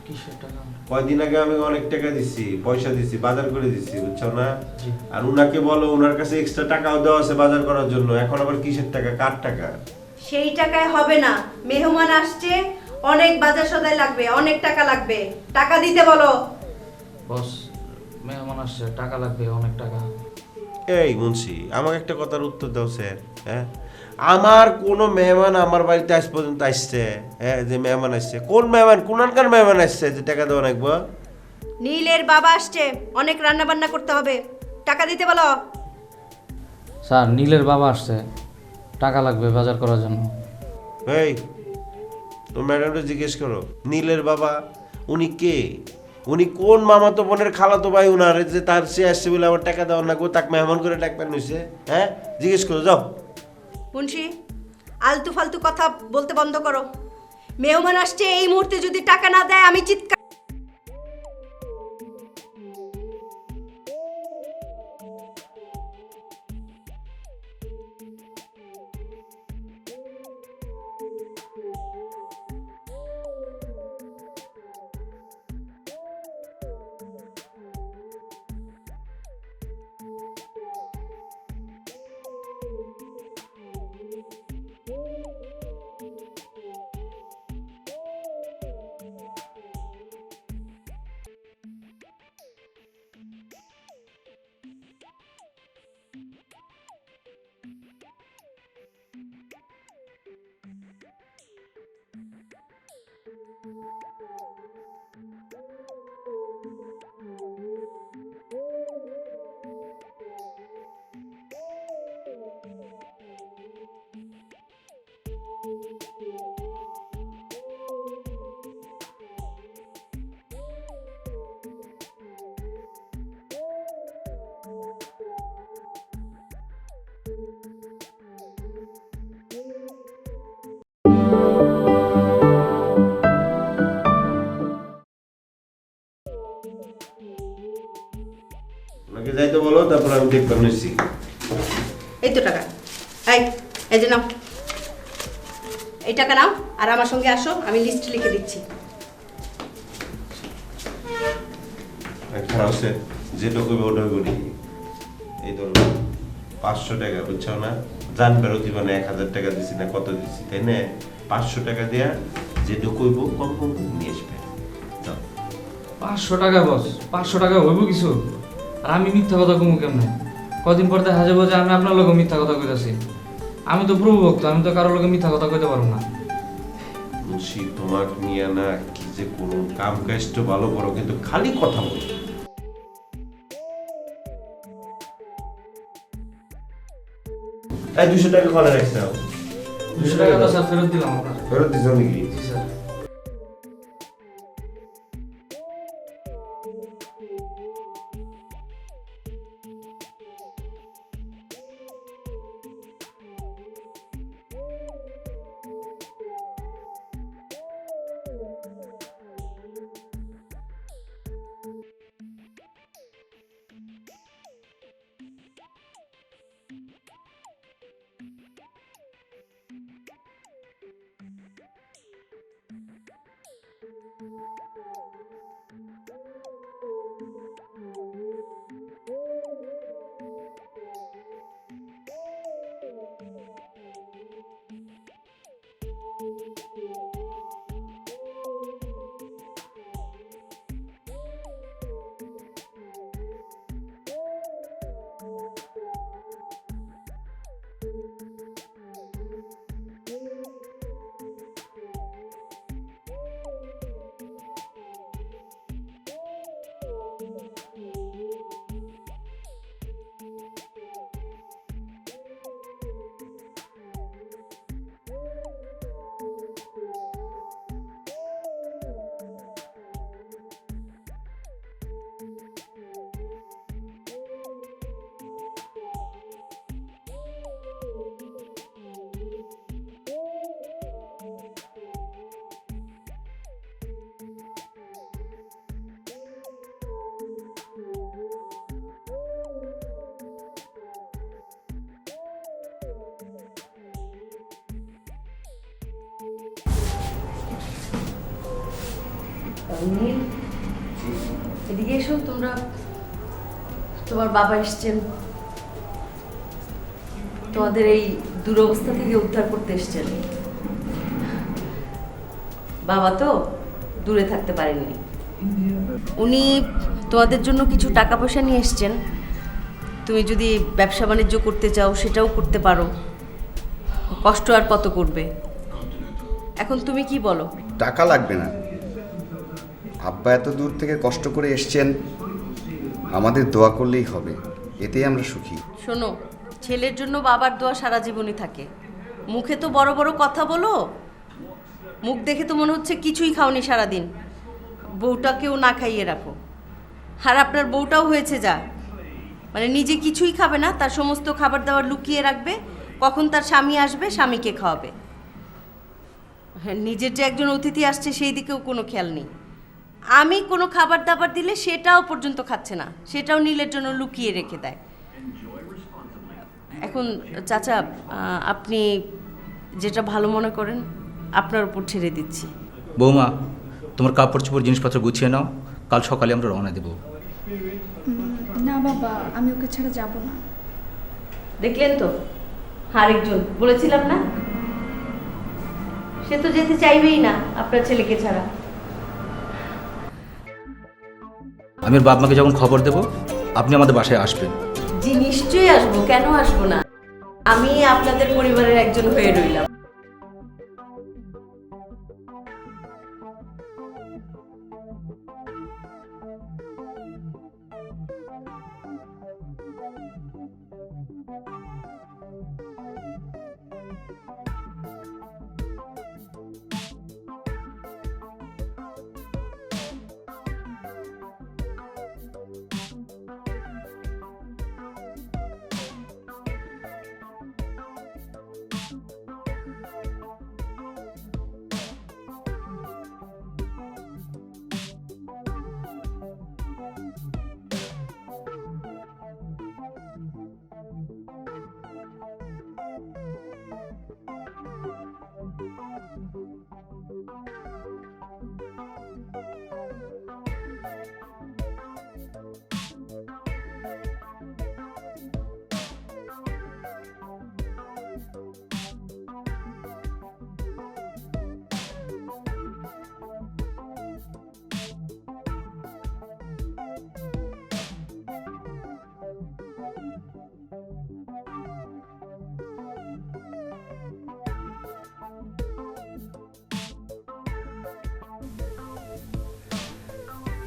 Speaker 11: কিসের টাকা?
Speaker 10: কয়দিন আগে আমি অনেক টাকা দিছি, পয়সা দিছি, বাজার করে দিছি, বুঝছো না? আর উনাকে বলো উনার কাছে এক্সট্রা টাকাও দেওয়া আছে বাজার করার জন্য। এখন আবার কিসের টাকা, কার টাকা?
Speaker 3: সেই টাকায় হবে না, মেহমান আসছে, অনেক বাজার সদাই লাগবে, অনেক টাকা লাগবে, টাকা দিতে বলো।
Speaker 11: বস মেহমান আসছে, টাকা লাগবে অনেক টাকা।
Speaker 10: এই মুন্সি আমাকে একটা কথার উত্তর দাও স্যার। হ্যাঁ, আমার কোনো মেহমান আমার বাড়িতে আজ পর্যন্ত আসছে? হ্যাঁ, যে মেহমান আসছে, কোন মেহমান, কোনখানকার মেহমান আসছে যে টাকা দেওয়া লাগবে?
Speaker 3: নীলের বাবা আসছে, অনেক রান্না বান্না করতে হবে, টাকা দিতে বলো।
Speaker 11: স্যার নীলের বাবা আসছে, টাকা লাগবে বাজার করার জন্য।
Speaker 10: এই তো ম্যাডামটা জিজ্ঞেস করো, নীলের বাবা উনি কে? উনি কোন মামাতো বোনের খালাতো ভাই উনার, যে তার সে আসছে বলে আমার টাকা দেওয়ার না, তাকে মেহমান করে ডাকবেন হয়েছে? হ্যাঁ, জিজ্ঞেস করো যাও।
Speaker 3: মুন্সি আলতু ফালতু কথা বলতে বন্ধ করো। মেহমান আসছে, এই মুহূর্তে যদি টাকা না দেয় আমি চিৎকার।
Speaker 10: ওনাকে যাইতে বলো, তারপর আমি দেখবার নিচ্ছি।
Speaker 3: এই তো টাকা, এই যে নাও, এই টাকা নাও আর আমার সঙ্গে আসো, আমি লিস্ট লিখে দিচ্ছি।
Speaker 10: খারাপ হচ্ছে, যেটা করবে ওটা করি। এই ধরো 500 টাকা, বুঝছো না? জান বেরোতি মানে 1000 টাকা দিছি না কত দিছি, তাই না? 500 টাকা দেয়া যেটা কইব কম কম করে নিয়ে আসবে। যাও।
Speaker 9: 500 টাকা বস, 500 টাকা হইব কিছু? আর আমি মিথ্যা কথা কমু কেমনে? কদিন পর দেখা যাবো যে আমি আপনার লোক মিথ্যা কথা কইতাছি। আমি তো প্রভু ভক্ত, আমি তো কারো লোকে মিথ্যা কথা কইতে পারবো না।
Speaker 10: মুন্সি তোমাকে নিয়ে না কি যে করুন, কাম কাজ তো ভালো করো, কিন্তু খালি কথা বলো। এই 200 টাকা কলে রাখছ নাও।
Speaker 9: 200 টাকা তো স্যার ফেরত দিলাম আপনার।
Speaker 10: ফেরত দিছো নাকি?
Speaker 9: জি স্যার।
Speaker 3: এদিকে এসো তোমরা, তোমার বাবা এসছেন, তোমাদের এই দুরবস্থা থেকে উদ্ধার করতে এসছেন। বাবা তো দূরে থাকতে পারেননি, উনি তোমাদের জন্য কিছু টাকা পয়সা নিয়ে এসছেন। তুমি যদি ব্যবসা বাণিজ্য করতে চাও সেটাও করতে পারো, কষ্ট আর কত করবে। এখন তুমি কি বলো?
Speaker 15: টাকা লাগবে না, আব্বা এত দূর থেকে কষ্ট করে এসছেন, আমাদের দোয়া করলেই হবে, এতেই আমরা সুখী।
Speaker 3: শোনো, ছেলের জন্য বাবার দোয়া সারা জীবনই থাকে। মুখে তো বড় বড় কথা বলো, মুখ দেখে তো মনে হচ্ছে কিছুই খাওনি সারাদিন, বউটাকেও না খাইয়ে রাখো। আর আপনার বউটাও হয়েছে যা, মানে নিজে কিছুই খাবে না, তার সমস্ত খাবার দাবার লুকিয়ে রাখবে, কখন তার স্বামী আসবে স্বামীকে খাওয়াবে। নিজের যে একজন অতিথি আসছে সেই দিকেও কোনো খেয়াল নেই। আমি কোনো খাবার দাবার দিলে সেটাও পর্যন্ত খাচ্ছে না, সেটাও নীলের জন্য লুকিয়ে রেখে দেয়। এখন চাচা, আপনি যেটা ভালো মনে করেন আপনার উপর ছেড়ে দিচ্ছি।
Speaker 7: বৌমা, তোমার কাপড় চোপড় জিনিসপত্র গুছিয়ে নাও, কাল সকালে আমরা রওনা দেবো।
Speaker 4: না বাবা, আমি ওকে ছেড়ে যাব না।
Speaker 3: দেখলেন তো, আরেকজন বলেছিলাম না, সে তো যেতে চাইবেই না আপনার ছেলেকে ছাড়া।
Speaker 7: আমি ওর বাপ মাকে যখন খবর দেবো আপনি আমাদের বাসায় আসবেন।
Speaker 3: জি নিশ্চয়ই আসবো, কেন আসবো না? আমি আপনাদের পরিবারের একজন হয়ে রইলাম।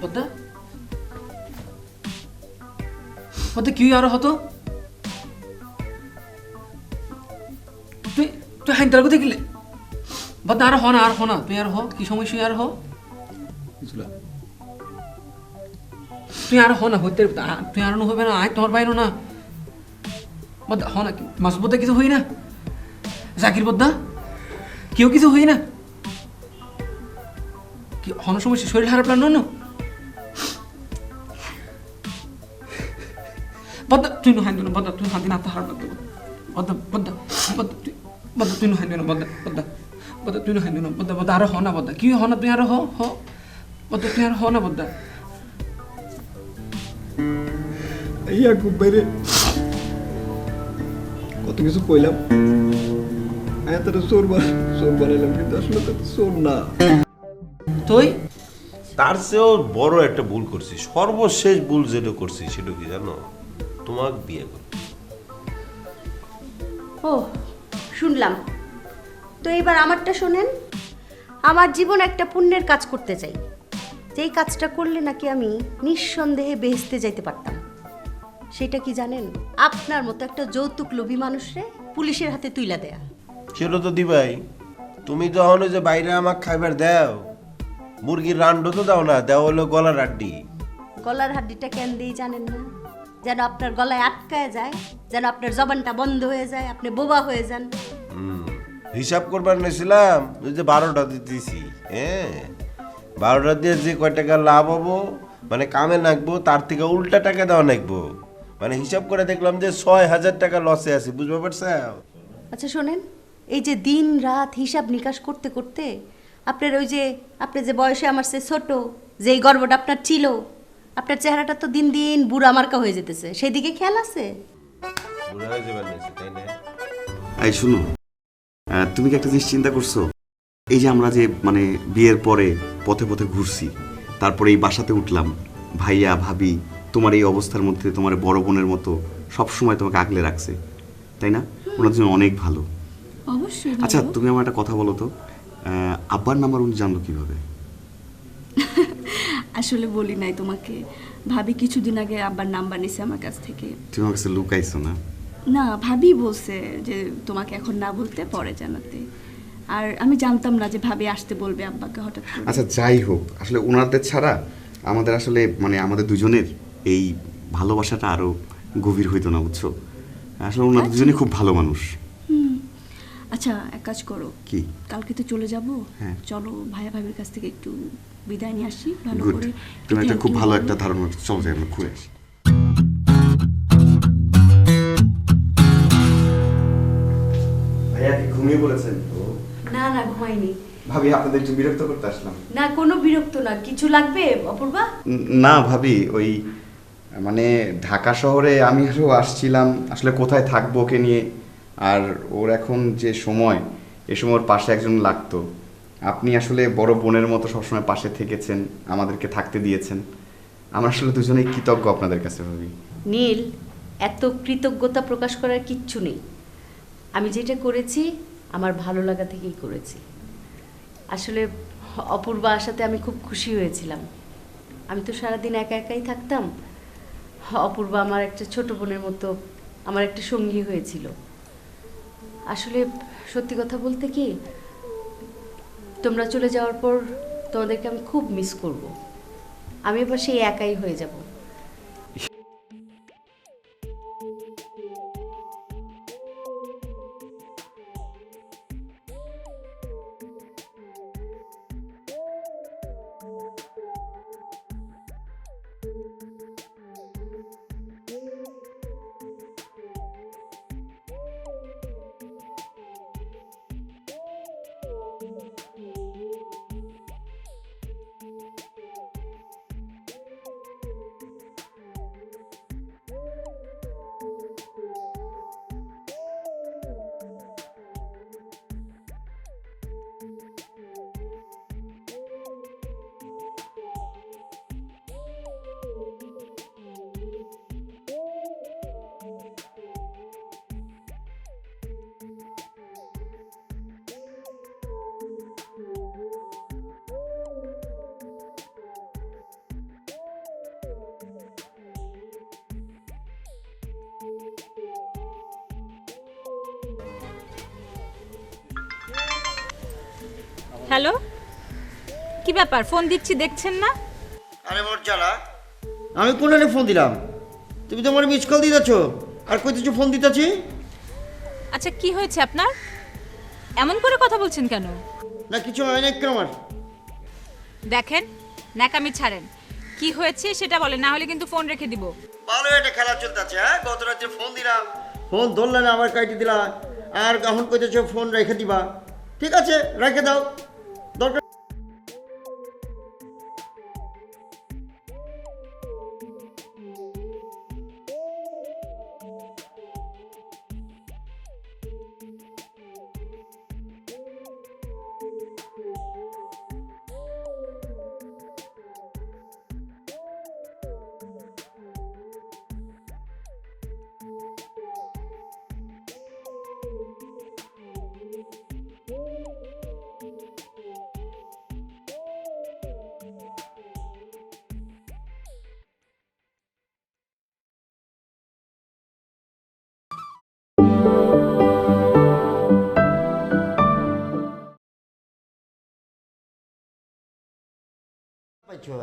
Speaker 11: পদ্মা পদ্মা কি আর হতো তুই তুই হাইন্তার কোথায় গেলে বদ্দা আর হ না তুই আর হ কি সমস্যা আর হ তুই আর হ না হইতে তুই আর হবে না আয় তোমার বাইরো না বদ্দা হ না মাস বদ্দা কিছু হই না জাকির বদ্দা কেউ কিছু হই না কি হন সমস্যা শরীর খারাপ লাগলো না বদ্দা তুই নো হাইন্দো না বদ্দা তুই হান্দি না খারাপ লাগতো বদ্দা বদ্দা বদ্দা তুই বদ্দা তুই নো হাইন্দো না বদ্দা বদ্দা বদ্দা তুই নো হাইন্দো না বদ্দা বদ্দা আর হ না বদ্দা কি হ না তুই আর হ বদ্দা তুই আর হ না বদ্দা
Speaker 13: ইয়াকুব বাইরে কত কিছু কইলাম এতটা চোর বানাইলাম কিন্তু আসলে তো চোর না
Speaker 11: তুই
Speaker 10: তার চেয়েও বড় একটা ভুল করছি, সর্বশেষ ভুল যেটা করছি সেটা কি জানো? তোমাকে বিয়ে করছি।
Speaker 3: ও শুনলাম, তো এবার আমারটা শোনেন। আমার জীবন একটা পুণ্যের কাজ করতে চাই, যেই কাজটা করলে নাকি আমি নিঃসন্দেহে বেহেশতে যাইতে পারতাম। সেটা কি জানেন? আপনার মতো একটা যৌতুক লোভী মানুষরে পুলিশের হাতে তুইলা দেয়া।
Speaker 10: সেটা তো দিবাই, তুমি যখন ওই যে বাইরে আমাকে খাইবার দাও, মুরগির রান্ড তো দাও না, দেওয়া হলো গলার হাড্ডি।
Speaker 3: গলার হাড্ডিটা কেন দিই জানেন না? যেন আপনার গলায় আটকায় যায়, যেন আপনার জবানটা বন্ধ হয়ে যায়, আপনি বোবা হয়ে যান।
Speaker 10: হিসাব করবার নিয়েছিলাম ওই যে 12টা দিতেছি, হ্যাঁ 12টা দিয়ে যে কয় টাকা লাভ হবো মানে কামে নাকবো তার থেকে উল্টা টাকা দেওয়া নাকবো, মানে হিসাব করে দেখলাম যে 6,000 টাকা লসে আছি, বুঝতে পারছো?
Speaker 3: আচ্ছা শোনেন, এই যে দিন রাত হিসাব নিকাশ করতে করতে আপনার ওই যে আপনি যে বয়সে আমার সে ছোট, যে এই গর্বটা আপনার ছিল, আপনার চেহারাটা তো দিন দিন বুড়া মার্কা হয়ে যেতেছে, সেদিকে খেয়াল আছে?
Speaker 10: বুড়া হয়ে যাবার নিয়েছি তাই না?
Speaker 15: এই শুনো, তুমি কি একটা জিনিস চিন্তা করছো? এই যে আমরা যে মানে বিয়ের পরে পথে পথে ঘুরছি, তারপরে এই বাসাতে উঠলাম, ভাইয়া ভাবি তোমার এই অবস্থার মধ্যে তোমার বড় বোনের মতো সবসময় তোমাকে আগলে রাখছে, তাই না? ওনার জন্য অনেক ভালো।
Speaker 4: অবশ্যই।
Speaker 15: আচ্ছা তুমি আমার একটা কথা বলো তো, আব্বার নাম্বার উনি জানলো কিভাবে?
Speaker 4: আসলে বলি নাই তোমাকে, ভাবি কিছুদিন আগে আব্বার নাম্বার নিছে আমার কাছ থেকে।
Speaker 15: তুমি আমার কাছে লুকাইছো না?
Speaker 4: না, ভাবি বলছে যে তোমাকে এখন না বলতে পরে জানাতে, আর আমি জানতাম না যে ভাবি আসতে বলবে আব্বাকে হঠাৎ করে।
Speaker 15: আচ্ছা যাই হোক, আসলে ওনাদের ছাড়া আমাদের আসলে মানে আমাদের দুজনের এই ভালোবাসাটা আরো গভীর হইতো না, বুঝছো? আসলে ওনারা দুজনেই খুব ভালো মানুষ।
Speaker 4: আচ্ছা এক কাজ করো,
Speaker 15: কি?
Speaker 4: কালকে তো চলে যাব,
Speaker 15: হ্যাঁ।
Speaker 4: চলো ভাইয়া ভাবির কাছ থেকে একটু বিদায় নিয়ে আসি ভালো
Speaker 15: গুড,
Speaker 4: করে।
Speaker 15: তুমি একটা খুব
Speaker 4: thank you
Speaker 15: ভালো
Speaker 4: বলো।
Speaker 15: একটা ধারণা, চলো যাই আমরা ঘুরে আসি। ভাইয়া কি ঘুমিয়ে পড়েছেন?
Speaker 3: না না ঘুমাইনি।
Speaker 15: ভাবি আপনাদের একটু বিরক্ত করতে আসলাম।
Speaker 3: না কোনো বিরক্ত না, কিছু লাগবে অপূর্বা?
Speaker 15: না ভাবি, ওই মানে ঢাকা শহরে আমি আরও আসছিলাম, আসলে কোথায় থাকবো ওকে নিয়ে, আর ওর এখন যে সময়, এ সময় ওর পাশে একজন লাগতো। আপনি আসলে বড় বোনের মতো সবসময় পাশে থেকেছেন, আমাদেরকে থাকতে দিয়েছেন। আমরা আসলে দুজনেই কৃতজ্ঞ আপনাদের কাছে ভাবি।
Speaker 3: নীল, এত কৃতজ্ঞতা প্রকাশ করার কিচ্ছু নেই। আমি যেটা করেছি আমার ভালো লাগা থেকেই করেছি। আসলে অপূর্বা আসাতে আমি খুব খুশি হয়েছিলাম। আমি তো সারাদিন একা একাই থাকতাম, অপূর্বা আমার একটা ছোট বোনের মতো আমার একটা সঙ্গী হয়েছিল। আসলে সত্যি কথা বলতে কি, তোমরা চলে যাওয়ার পর তোমাদেরকে আমি খুব মিস করব। আমি এবার সেই একাই হয়ে যাব।
Speaker 12: হ্যালো, কি ব্যাপার? ফোন দিচ্ছি দেখছেন না?
Speaker 5: আরে মোর জ্বালা, আমি কোনে ফোন দিলাম, তুমি তো আমার মিস কল দিতেছ আর কইতেছো ফোন দিতেছি।
Speaker 12: আচ্ছা, কি হয়েছে আপনার? এমন করে কথা বলছেন কেন?
Speaker 5: না কিছু হয় না আমার।
Speaker 12: দেখেন, ন্যাকামি ছাড়েন, কি হয়েছে সেটা বলেন, না হলে কিন্তু ফোন রেখে দিব।
Speaker 5: ভালো একটা খেলা চলতেছে। হ্যাঁ, গত রাত্রে ফোন দিলাম, ফোন ধরলে না, আমার কাটি দিলা, আর এখন কইতেছো ফোন রেখে দিবা। ঠিক আছে, রেখে দাও, দরকার।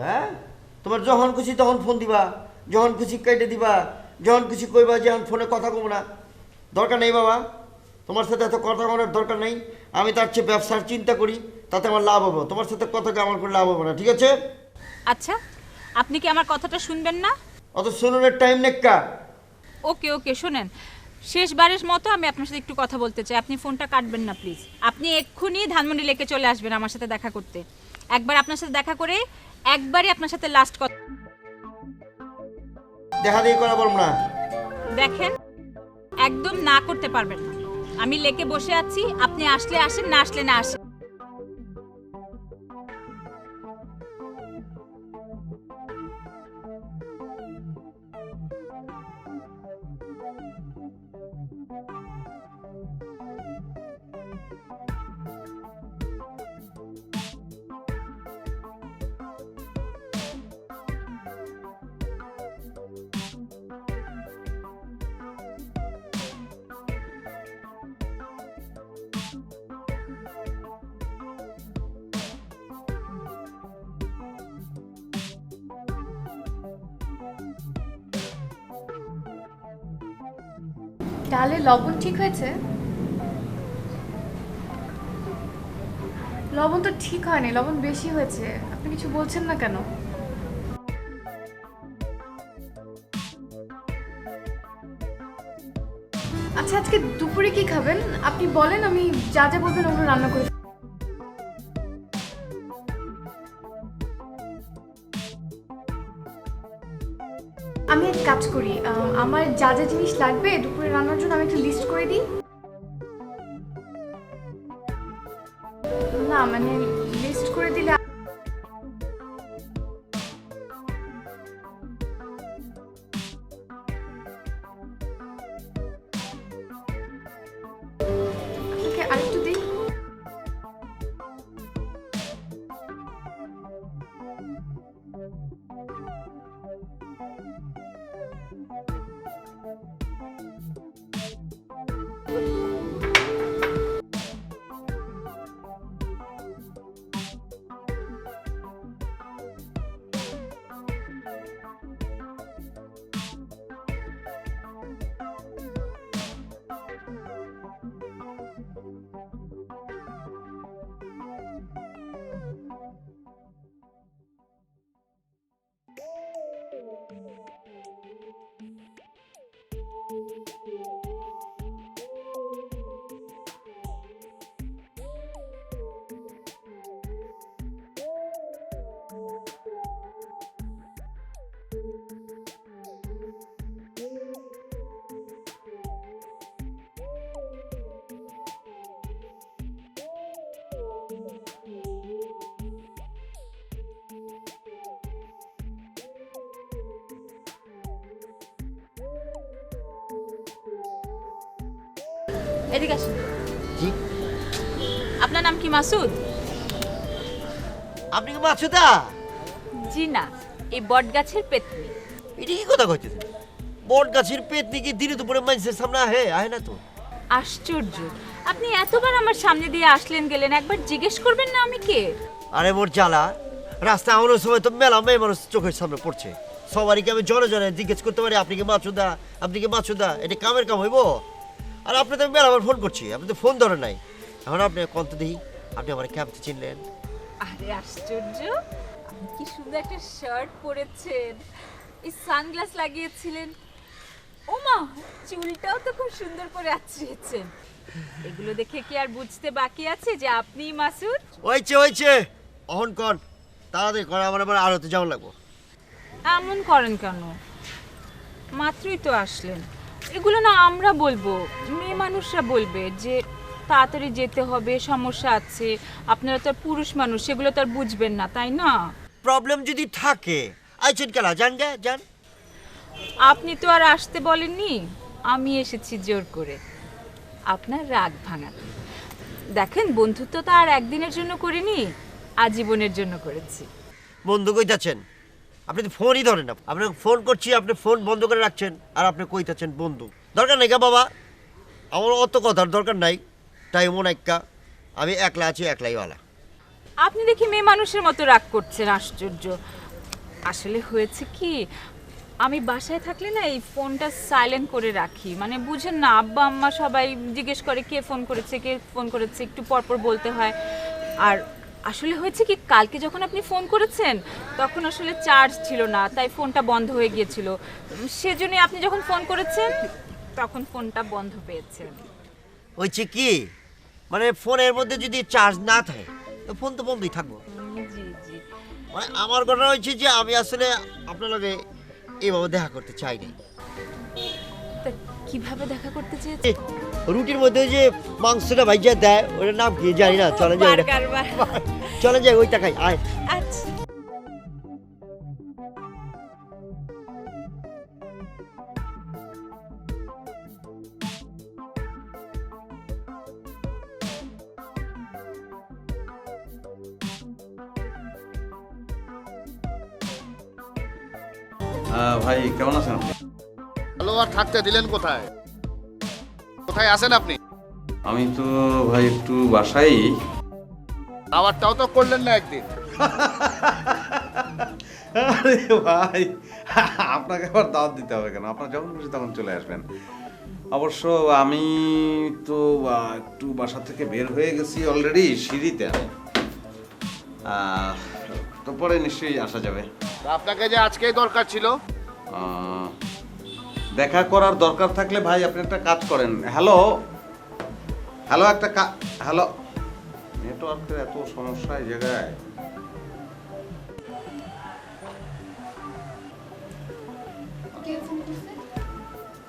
Speaker 5: হ্যাঁ, তোমার যখন খুশি তখন ফোন দিবা, যখন খুশি কেটে দিবা, যখন খুশি কইবা যে আমি ফোনে কথা কব না। দরকার নেই বাবা, তোমার সাথে এত কথা বলার দরকার নেই। আমি তার চেয়ে ব্যবসার চিন্তা করি, তাতে আমার লাভ হবে। তোমার সাথে কথাকে আমার কোনো লাভ হবে না, ঠিক আছে?
Speaker 12: আচ্ছা, আপনি কি আমার কথাটা শুনবেন না?
Speaker 5: অত শুনুনের টাইম নেক্কা।
Speaker 12: ওকে ওকে, শুনেন, শেষবারের মতো আমি আপনার সাথে একটু কথা বলতে চাই। আপনি ফোনটা কাটবেন না প্লিজ। আপনি এক্ষুনি ধানমন্ডি লেকে চলে আসবেন আমার সাথে দেখা করতে। একবার আপনার সাথে দেখা করে একবারই আপনার সাথে লাস্ট কথা।
Speaker 5: দেখা দিয়ে করা বলবো না।
Speaker 12: দেখেন, একদম না করতে পারবেন না। আমি লেকে বসে আছি, আপনি আসলে আসেন, না আসলে না আসেন।
Speaker 2: ডালে লবণ ঠিক হয়েছে? লবণ তো ঠিক হয়নি, লবণ বেশি হয়েছে। আপনি কিছু বলছেন না কেন? আচ্ছা, আজকে দুপুরে কি খাবেন আপনি বলেন, আমি যা যা বলবেন ওগুলো রান্না করে। আমি এক কাজ করি, আমার যা যা জিনিস লাগবে দুপুরে রান্নার জন্য আমি একটু লিস্ট করে দিই। না মানে লিস্ট করে দিলে আপনাকে আরেকটু দিই।
Speaker 12: এদিকে আসুন।
Speaker 5: জি।
Speaker 12: আপনার নাম কি মাসুদ?
Speaker 5: আপনি কি মাছুদা?
Speaker 12: জি না, এই বট গাছের পেতনি।
Speaker 5: এটা কি কথা কইতেছেন? বট গাছের পেতনি কি দিনে দুপুরে মানুষের সামনে আহে না তো?
Speaker 12: আশ্চর্য, আপনি এতবার আমার সামনে দিয়ে আসলেন গেলেন, একবার জিজ্ঞেস করবেন না আমি কে?
Speaker 5: আরে মোর জ্বালা, রাস্তায় আমারও সময় তো মেলা মেয়ে মানুষ চোখের সামনে পড়ছে, সবারই কি আমি জনে জনে জিজ্ঞেস করতে পারি আপনি কি মাছুদা, আপনি কি মাছুদা? এটা কামের কাম হইব? আর আপনি তো মেলা আমার ফোন করছি, আপনি তো ফোন ধরেন নাই। এখন আপনি কন্ত দেখি আপনি আমার কেমতে চিনলেন?
Speaker 12: আরে আশ্চর্য, আপনি কি সুন্দর একটা শার্ট পরেছেন, এই সানগ্লাস লাগিয়েছিলেন, ওমা চুলটাও তো খুব সুন্দর করে আঁচড়িয়েছেন। এগুলো দেখে কি আর বুঝতে বাকি আছে যে আপনিই মাসুদ?
Speaker 5: ওইছে অহন কন, তাড়াতাড়ি কর, আমার আবার আরতে যাওয়া লাগবো।
Speaker 12: এমন করেন কেন? মাত্রই তো আসলেন। এগুলো না আমরা বলবো, মেয়ে মানুষরা বলবে যে তাড়াতাড়ি যেতে হবে, সমস্যা আছে। আপনারা তো আর পুরুষ মানুষ, সেগুলো তো আর বুঝবেন না, তাই না?
Speaker 5: প্রবলেম যদি থাকে আইছেন কেলা, জান গে জান।
Speaker 12: আপনি তো আর আসতে বলেননি, আমি এসেছি জোর করে আপনার রাগ ভাঙাতে। দেখেন, বন্ধুত্ব তো আর একদিনের জন্য করিনি, আজীবনের জন্য করেছি।
Speaker 5: বন্ধু কইতাছেন? আপনি তো ফোনই ধরেন না, আপনাকে ফোন করছি আপনি ফোন বন্ধ করে রাখছেন, আর আপনি কইতাছেন বন্ধু। দরকার নাই গা বাবা, আমার অত কথার দরকার নাই। তাই মন একটা আমি একলা আছি, একলাই ওয়ালা।
Speaker 12: আপনি দেখি মেয়ে মানুষের মতো রাগ করছেন, আশ্চর্য। আসলে হয়েছে কি, আমি বাসায় থাকলে না এই ফোনটা সাইলেন্ট করে রাখি, মানে বুঝেন না, আব্বা আম্মা সবাই জিজ্ঞেস করে কে ফোন করেছে, একটু পরপর বলতে হয়। আর আসলে হয়েছে কি, কালকে যখন আপনি ফোন করেছেন তখন আসলে চার্জ ছিল না, তাই ফোনটা বন্ধ হয়ে গিয়েছিল। সেজন্য আপনি যখন ফোন করেছেন তখন ফোনটা বন্ধ পেয়েছেন।
Speaker 5: হয়েছে কি, মানে ফোনের মধ্যে যদি চার্জ না থাকে ফোন তো বন্ধই থাকবো।
Speaker 12: জি জি,
Speaker 5: মানে আমার কথা হচ্ছে যে আমি আসলে আপনার লগে এইভাবে দেখা করতে চাই নাই।
Speaker 12: তা কিভাবে দেখা করতে চেয়েছেন?
Speaker 5: রুটির মধ্যে যে মাংসটা ভাইজা দেয়, ওটার নাম কি জানি না, চলে যাই চলে যাই ওইটা খাই আয়।
Speaker 12: আচ্ছা,
Speaker 1: ভাই কেমন আছেন আপনি?
Speaker 16: হ্যালো, আর থাকতে দিলেন কোথায়? কোথায় আছেন আপনি?
Speaker 1: আমি তো ভাই একটু বাসায়।
Speaker 16: খাবারটাও তো করলেন না একদিন।
Speaker 1: আরে ভাই, আপনাকে আবার দাওয়াত দিতে হবে কেন? আপনার যখন খুশি তখন চলে আসবেন। অবশ্য আমি তো একটু বাসা থেকে বের হয়ে গেছি অলরেডি, সিঁড়িতে আমি। তো পরে নিশ্চয়ই আসা যাবে।
Speaker 16: আপনাকে যে আজকেই দরকার ছিল।
Speaker 1: দেখা করার দরকার থাকলে ভাই আপনি একটা কাজ করেন। হ্যালো, হ্যালো, নেটওয়ার্কের এত সমস্যা এই জায়গায়।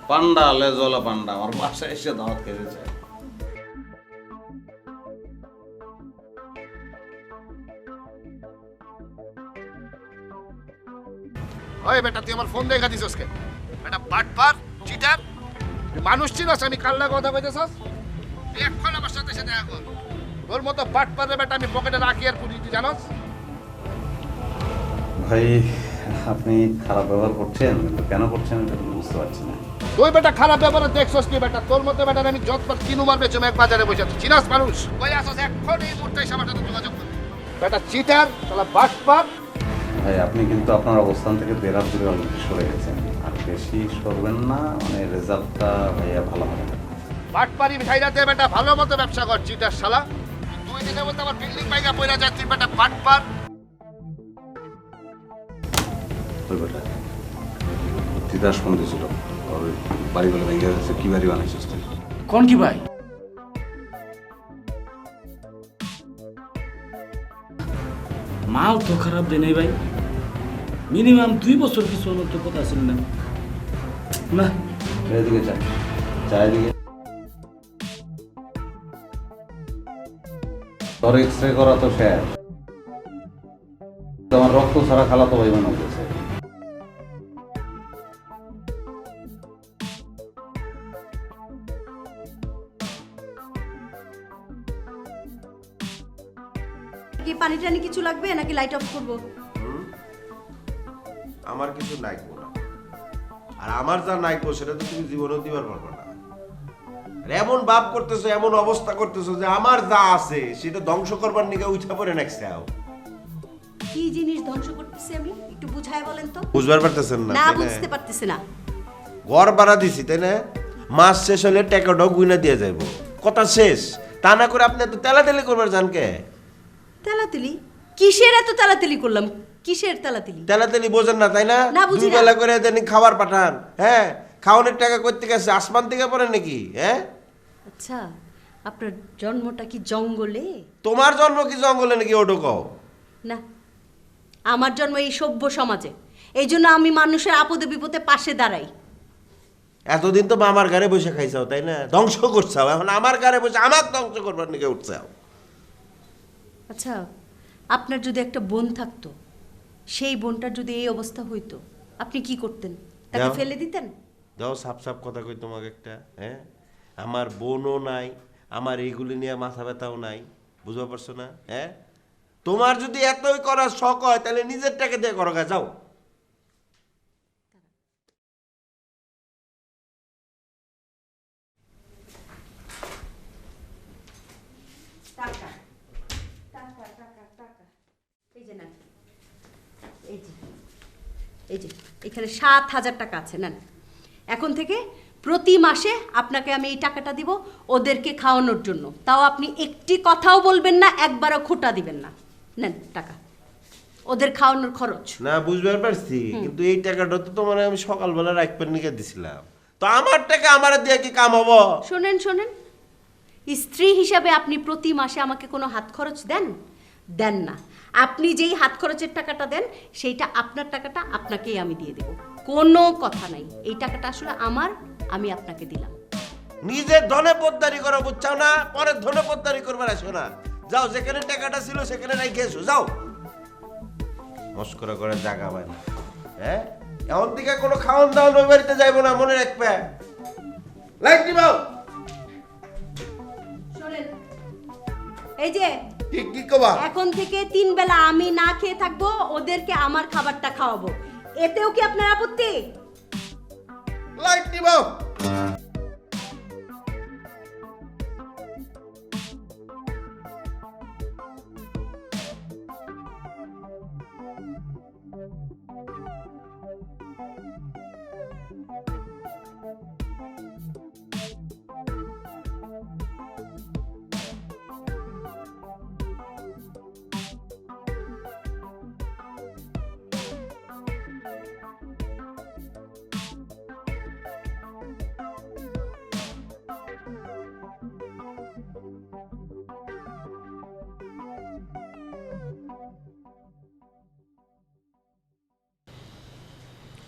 Speaker 1: পান্ডা, লেজওয়ালা পান্ডা আমার বাসায় এসে দাওয়াত খেয়েছে।
Speaker 16: ওই বেটা, তুই আমার ফোন দেখা দিছস কে? বেটা বাটপার, চিটার, মানুষ চিনস? আমি কাল্লা কথা কইতেছস? তুই এখন আমার সাথে এসে দেখা কর। তোর মতো বাটপারে বেটা আমি পকেটে রাখি আর পুরি, তুই জানস?
Speaker 1: ভাই আপনি খারাপ ব্যবহার করছেন, কিন্তু কেন করছেন এটা বুঝতে পারছি না।
Speaker 16: তুই বেটা খারাপ ব্যাপারে দেখছস কি বেটা? তোর মতো বেটা আমি যতবার 3 নম্বর বেচম এক বাজারে বসে আছি, চিনাস মানুষ? কই আসস এখন এই মুহূর্তে আমার সাথে যোগাযোগ কর। বেটা চিটার, শালা বাটপার।
Speaker 1: ভাই আপনি কিন্তু আপনার অবস্থান থেকে বেরার দূরে অলরেডি সরে গেছেন, আর বেশি সরবেন না, মানে রেজাল্টটা ভাইয়া ভালো হবে না।
Speaker 16: বাটপারি ভাইরাতে বেটা ভালো মতো ব্যবসা কর, চিটার শালা। 2 দিনের মধ্যে আমার বিল্ডিং বাইগা পয়রা যায়, তুই বেটা বাটপার।
Speaker 1: ওই বেটা তিতাস ফোন দিয়েছিল, ওর বাড়ি বলে ভেঙে গেছে। কি বাড়ি বানাইছিস তুই?
Speaker 11: কোন কি ভাই? মাল তো খারাপ দেয় নাই ভাই, মিনিমাম 2 বছর কিছু অনর্থ কথা ছিল না। না
Speaker 1: এদিকে চা এদিকে। তোর এক্সরে করা তো শেষ, তোমার রক্ত ছাড়া খালাতো ভাই মনে হচ্ছে।
Speaker 3: কি পানি টানি কিছু লাগবে নাকি লাইট অফ করবো?
Speaker 10: আমার কিছু নাইকো না, আর আমার যা নাইকো সেটা তো তুমি জীবনেও দিবার পারবে না। আর এমন ভাব করতেছো, এমন অবস্থা করতেছো যে আমার যা আছে সেটা ধ্বংস করবার নিকে উঠা পড়ে নাকছাও।
Speaker 3: কি জিনিস ধ্বংস করতেছি আমি একটু বুঝায় বলেন তো।
Speaker 10: বুঝবার পারতেছেন না?
Speaker 3: না
Speaker 10: তাই না?
Speaker 3: বুঝতে পারতেছি না।
Speaker 10: ঘর ভাড়া দিছি তাই না, মাস শেষ হলে টাকাটাও গুইনা দিয়ে যাইব, কথা শেষ। তা না করে আপনি এত তেলাতেলি করবার জান কে?
Speaker 3: তেলাতেলি? কিসের এত তেলাতেলি করলাম? কিসের তেলাতেলি?
Speaker 10: তেলাতেলি বোঝেন না তাই না?
Speaker 3: না, বুঝি
Speaker 10: দুই
Speaker 3: না।
Speaker 10: বেলা করে দেন খাবার পাঠান, হ্যাঁ খাওয়ানোর টাকা করতে গেছে আসমান থেকে পড়ে নাকি? হ্যাঁ
Speaker 3: আচ্ছা, আপনার জন্মটা কি জঙ্গলে?
Speaker 10: তোমার জন্ম কি জঙ্গলে নাকি ওটো কও?
Speaker 3: না, আমার জন্ম এই সভ্য সমাজে। এই জন্য আমি মানুষের আপদে বিপদে পাশে দাঁড়াই।
Speaker 10: এতদিন তো মামার ঘরে বসে খাইছাও তাই না, ধ্বংস করছাও, এখন আমার ঘরে বসে আমার ধ্বংস করবার নাকি উঠছাও।
Speaker 3: আচ্ছা, আপনার যদি একটা বোন থাকতো, সেই বোনটার যদি এই অবস্থা হইতো, আপনি কি করতেন? তাকে
Speaker 10: যাও।
Speaker 3: ফেলে দিতেন?
Speaker 10: দাও সাপ সাপ কথা কই তোমাকে একটা, হ্যাঁ আমার বোনও নাই, আমার এইগুলি নিয়ে মাথা ব্যথাও নাই, বুঝতে পারছো না? হ্যাঁ তোমার যদি এতই করার শখ হয় তাহলে নিজের টাকা দিয়ে করো গা, যাও।
Speaker 3: টাকা টাকা টাকা টাকা, এই যে নেন, এই যে এই যে এখানে 7,000 টাকা আছে, নেন। এখন থেকে প্রতি মাসে আপনাকে আমি এই টাকাটা দিব ওদেরকে খাওয়ানোর জন্য। তাও আপনি একটি কথাও বলবেন না, একবারও খোটা দিবেন না। নেন টাকা, ওদের খাওয়ানোর খরচ।
Speaker 10: না বুঝবার পারছি, কিন্তু এই টাকাটা তো তোমার আমি সকালবেলা রাখবার নিকে দিছিলাম, তো আমার টাকা আমার দিয়ে কি কাম হবো?
Speaker 3: শোনেন শোনেন, স্ত্রী হিসাবে আপনি প্রতি মাসে আমাকে কোনো হাত খরচ দেন? দেন না। আপনি যেই হাত খরচের টাকাটা দেন সেইটা আপনার টাকাটা আপনাকেই আমি দিয়ে দেব, কোনো কথা নাই। এই টাকাটা আসলে আমার, আমি আপনাকে দিলাম।
Speaker 10: নিজের ধনে পদ্মারি করো বুঝছাও না, পরের ধনে পদ্মারি করবার আসো না। যাও, যেখানে টাকাটা ছিল সেখানে রেখে এসো, যাও। মস্করা করে জায়গা পাই না, হ্যাঁ এখন থেকে কোনো খাওয়ান দাওয়ান ওই বাড়িতে যাইবো না, মনে রাখবে। লাইট দিবাও।
Speaker 3: শোনেন, এই যে
Speaker 10: কি কবা?
Speaker 3: এখন থেকে 3 বেলা আমি না খেয়ে থাকবো, ওদেরকে আমার খাবারটা খাওয়াবো। এতেও কি আপনার আপত্তি?
Speaker 10: লাইট দিবাও।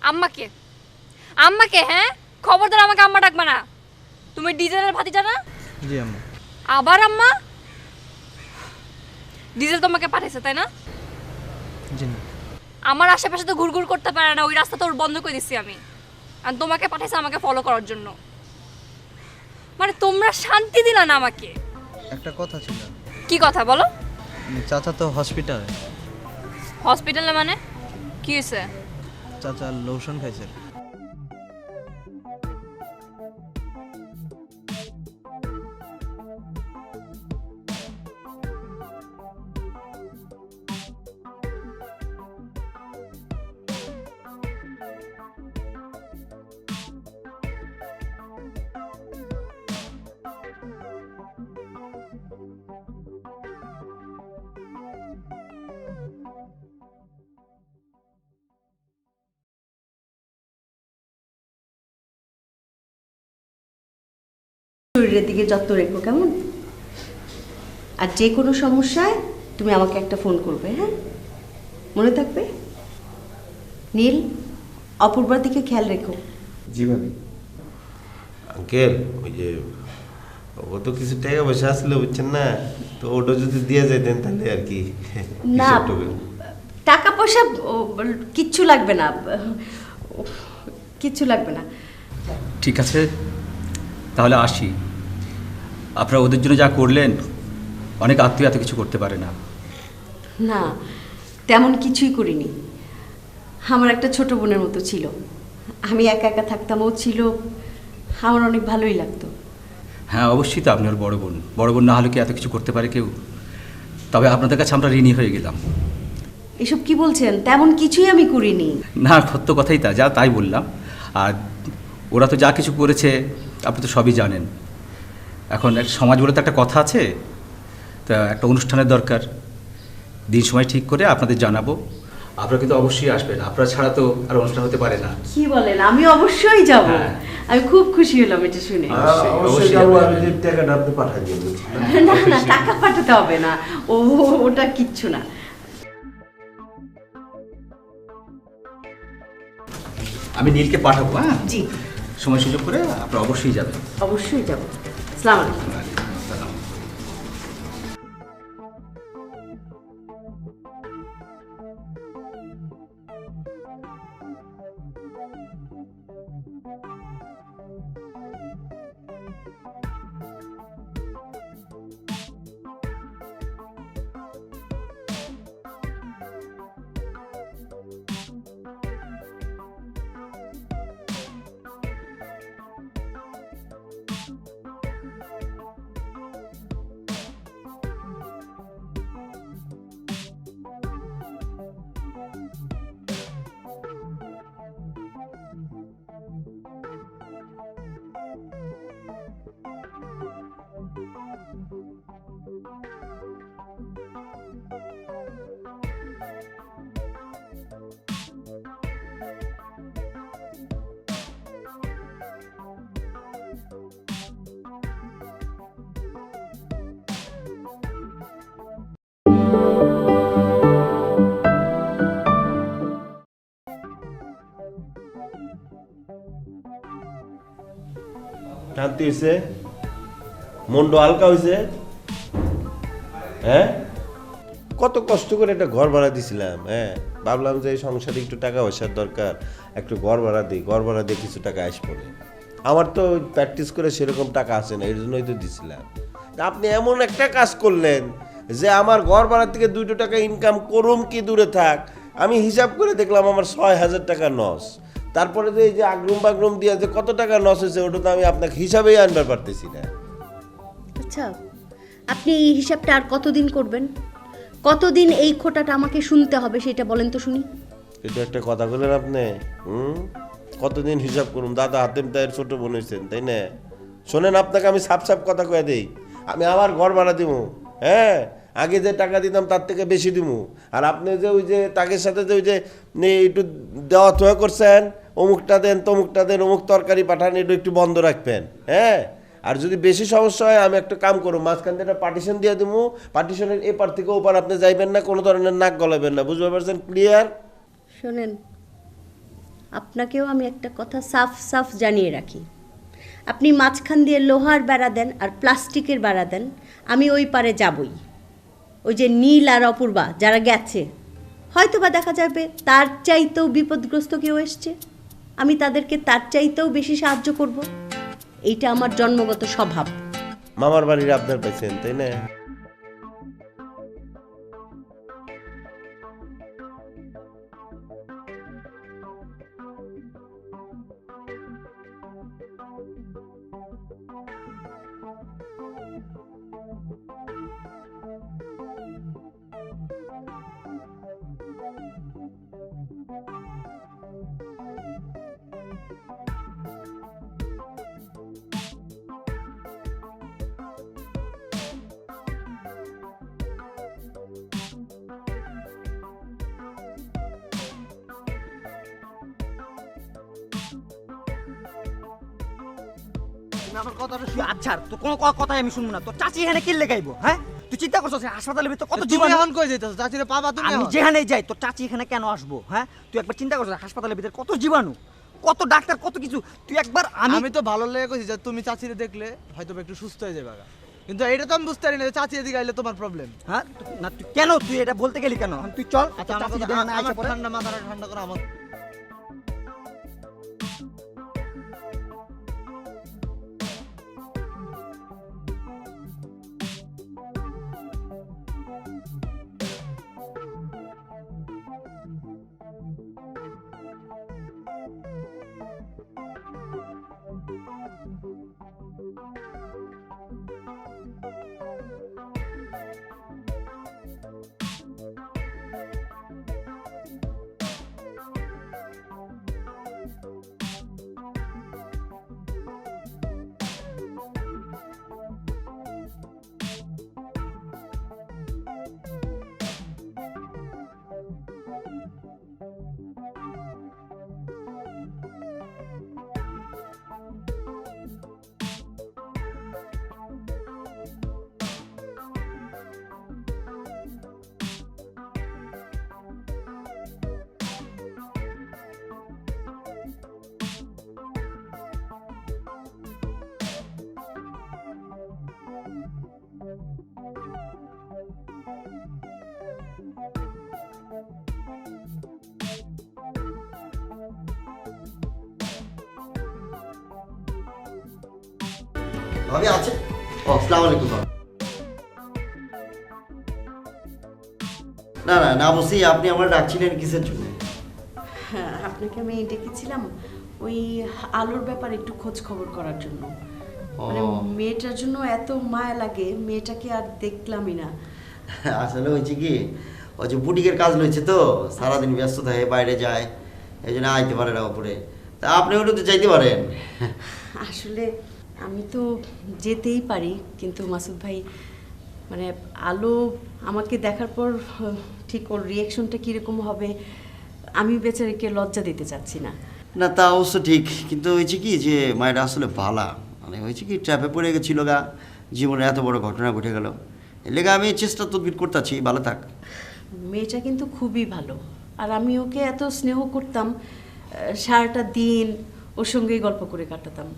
Speaker 8: আম্মাকে আম্মাকে হ্যাঁ খবরদার আমাকে আম্মা ডাকবা না। তুমি ডিজেলের ভাতিজা না?
Speaker 9: জি আম্মা।
Speaker 8: আবার আম্মা? ডিজেল তোমাকে পাঠাইছে তাই না?
Speaker 9: জি না।
Speaker 8: আমার আশেপাশে তো ঘুরঘুর করতে পারে না, ওই রাস্তা তো ওর বন্ধ করে দিচ্ছি আমি, আর তোমাকে পাঠাইছে আমাকে ফলো করার জন্য। মানে তোমরা শান্তি দিলা না আমাকে।
Speaker 9: একটা কথা ছিল।
Speaker 8: কি কথা বলো?
Speaker 9: চাচা তো হসপিটালে।
Speaker 8: হসপিটালে মানে কি হয়েছে?
Speaker 9: চাচা লোশন খাইছে।
Speaker 3: শরীরের দিকে যত্ন রেখো, কেমন? আর যে কোনো সমস্যায় তুমি আমাকে একটা ফোন করবে, হ্যাঁ মনে থাকবে? নীল, অপূর্বার দিকে খেয়াল রেখো।
Speaker 15: জি ভাবি।
Speaker 10: আঙ্কেল ওই যে ও তো কিছু টাকা পয়সা আসলে বুঝছেন না, তো ওটা যদি দিয়ে যেতেন তাহলে আর কি
Speaker 3: না, টাকা পয়সা কিচ্ছু লাগবে না, কিচ্ছু লাগবে না।
Speaker 7: ঠিক আছে তাহলে আসি। আপনারা ওদের জন্য যা করলেন, অনেক আত্মীয় এত কিছু করতে পারে না।
Speaker 3: না, তেমন কিছুই করিনি। আমার একটা ছোট বোনের মতো ছিল, আমি একা একা থাকতাম, ও ছিল, আমার অনেক ভালোই লাগতো।
Speaker 7: হ্যাঁ অবশ্যই তো আপনি ওর বড় বোন। বড় বোন না হলে কি এত কিছু করতে পারে কেউ? তবে আপনাদের কাছে আমরা ঋণী হয়ে গেলাম।
Speaker 3: এসব কি বলছেন? তেমন কিছুই আমি করিনি।
Speaker 7: না, সত্য কথাই তাই বললাম। আর ওরা তো যা কিছু করেছে আপনি তো সবই জানেন। এখন সমাজ বলে তো একটা কথা আছে, তা একটা অনুষ্ঠানের দরকার। দিন সময় ঠিক করে আপনাদের জানাবো, আপনারা কিন্তু অবশ্যই আসবেন। আপনারা ছাড়া তো আর অনুষ্ঠান হতে পারে না।
Speaker 3: কি বলেন? আমি অবশ্যই যাব। আমি খুব খুশি হলাম এটা শুনে।
Speaker 10: টাকাটা আপনি পাঠিয়ে দিন।
Speaker 3: না না, টাকা পাঠাতে হবে না, ওটা কিচ্ছু না।
Speaker 7: আমি নীলকে পাঠাবো। হ্যাঁ
Speaker 3: জি,
Speaker 7: সময় সুযোগ করে আপনারা অবশ্যই যাবেন।
Speaker 3: অবশ্যই যাব। আসসালামু আলাইকুম।
Speaker 10: শান্তি হয়েছে? মনটা হালকা হয়েছে? হ্যাঁ, কত কষ্ট করে একটা ঘর ভাড়া দিছিলাম। হ্যাঁ, ভাবলাম যে সংসারে একটু টাকা পয়সার দরকার, একটু ঘর ভাড়া দিই, ঘর ভাড়া দিয়ে কিছু টাকা আস পড়ে। আমার তো প্র্যাকটিস করে সেরকম টাকা আসে না, এর জন্যই তো দিছিলাম। আপনি এমন একটা কাজ করলেন যে আমার ঘর ভাড়া থেকে 2 টাকা ইনকাম করুম কি দূরে থাক, আমি হিসাব করে দেখলাম আমার 6,000 টাকা লস। তারপরে যে এই যে আগ্রুম বাগ্রুম দিয়ে যে কত টাকা লস হয়েছে ওটা তো আমি আপনাকে হিসাবেই আনবার পারতেছি না।
Speaker 3: আচ্ছা, আপনি এই হিসাবটা আর কতদিন করবেন? কতদিন এই খোটাটা আমাকে শুনতে হবে সেটা বলেন তো শুনি।
Speaker 10: এটা একটা কথা বললেন আপনি। কতদিন হিসাব করুন? দাদা হাতেম তাইয়ের ছোট বোন হয়েছেন, তাই না? শোনেন, আপনাকে আমি সাপ সাপ কথা কয়ে দিই, আমি আবার ঘর ভাড়া দিব। হ্যাঁ, আগে যে টাকা দিতাম তার থেকে বেশি দিব। আর আপনি যে ওই যে তাকের সাথে যে ওই যে একটু দেওয়া থোয়া করছেন, অমুকটা দেন তমুকটা দেন, অমুক তরকারি পাঠান, এটা একটু বন্ধ রাখবেন। হ্যাঁ, আর যদি বেশি সমস্যা হয় আমি একটা কাম করবো, মাঝখান থেকে একটা পার্টিশন দিয়ে দেবো, পার্টিশনের এপার থেকে ওপার আপনি যাইবেন না, কোনো ধরনের নাক গলাবেন না, বুঝতে পারছেন? ক্লিয়ার?
Speaker 3: শোনেন, আপনাকেও আমি একটা কথা সাফ সাফ জানিয়ে রাখি, আপনি মাঝখান দিয়ে লোহার বেড়া দেন আর প্লাস্টিকের বেড়া দেন, আমি ওই পারে যাবই। ওই যে নীল আর অপূর্বা যারা গেছে, হয়তো বা দেখা যাবে তার চাইতেও বিপদগ্রস্ত কেউ এসছে, আমি তাদেরকে তার চাইতেও বেশি সাহায্য করব। এইটা আমার জন্মগত স্বভাব।
Speaker 10: মামার বাড়ির আবদার পাইছেন, তাই না?
Speaker 6: আচ্ছা, তোর কোনো কথাই আমি শুনবো না। তোর চাচি এখানে কি লেগাইবো? হ্যাঁ, তুই চিন্তা করছিস হাসপাতালের ভিতরে কত জীবাণু।
Speaker 11: এখন কই যাইতাছ? চাচিরে পাবা তুমি?
Speaker 6: আমি যেখানেই যাই তোর চাচি এখানে কেন আসবো? হ্যাঁ, তুই একবার চিন্তা করছিস হাসপাতালের ভিতরে কত জীবাণু, কত ডাক্তার, কত কিছু। তুই একবার
Speaker 11: আমি তো ভালো লেগে কইছি যে তুমি চাচিরে দেখলে হয়তো একটু সুস্থ হয়ে যাবে, কিন্তু এটা তো আমি বুঝতে পারি না যে চাচি এদিকে আইলে তোমার প্রবলেম।
Speaker 6: হ্যাঁ, না তুই কেন তুই এটা বলতে গেলি কেন? তুই চল,
Speaker 11: আচ্ছা,
Speaker 6: চাচি
Speaker 11: আমার
Speaker 6: যদি না আইসা পড়ে।
Speaker 11: ঠান্ডা মাথাটা ঠান্ডা করো আমার।
Speaker 5: ভাবি আছে? ও আসসালামু আলাইকুম ভাবি। না না না বসি, আপনি আমার ডাকছিলেন কিসের জন্য?
Speaker 3: হ্যাঁ, আপনাকে আমি ডেকেছিলাম ওই আলোর ব্যাপারে একটু খোঁজ খবর করার জন্য। মানে মেয়েটার জন্য এত মায়া লাগে, মেয়েটাকে আর দেখলামই না।
Speaker 5: আসলে হয়েছে কি, ওই যে বুটিকের কাজ রয়েছে তো, সারাদিন ব্যস্ত থাকে, বাইরে যায়, এই জন্য আইতে পারে না ওপরে। তা আপনি ওটা তো চাইতে পারেন।
Speaker 3: আসলে আমি তো যেতেই পারি, কিন্তু মাসুদ ভাই মানে আলো আমাকে দেখার পর ঠিক ওর রিয়াকশনটা কীরকম হবে, আমি বেচারিকে লজ্জা দিতে চাচ্ছি না।
Speaker 5: না তা অবশ্য ঠিক, কিন্তু হয়েছে কি যে মায়েরা আসলে ভালা, মানে হয়েছে কি ট্র্যাপে পড়ে গেছিল গা, জীবনে এত বড় ঘটনা ঘটে গেল, এর লেগে আমি চেষ্টা তদবির করতেছি, ভালো থাক।
Speaker 3: মেয়েটা কিন্তু খুবই ভালো, আর আমি ওকে এত স্নেহ করতাম, সারাটা দিন ওর সঙ্গেই গল্প করে কাটাতাম।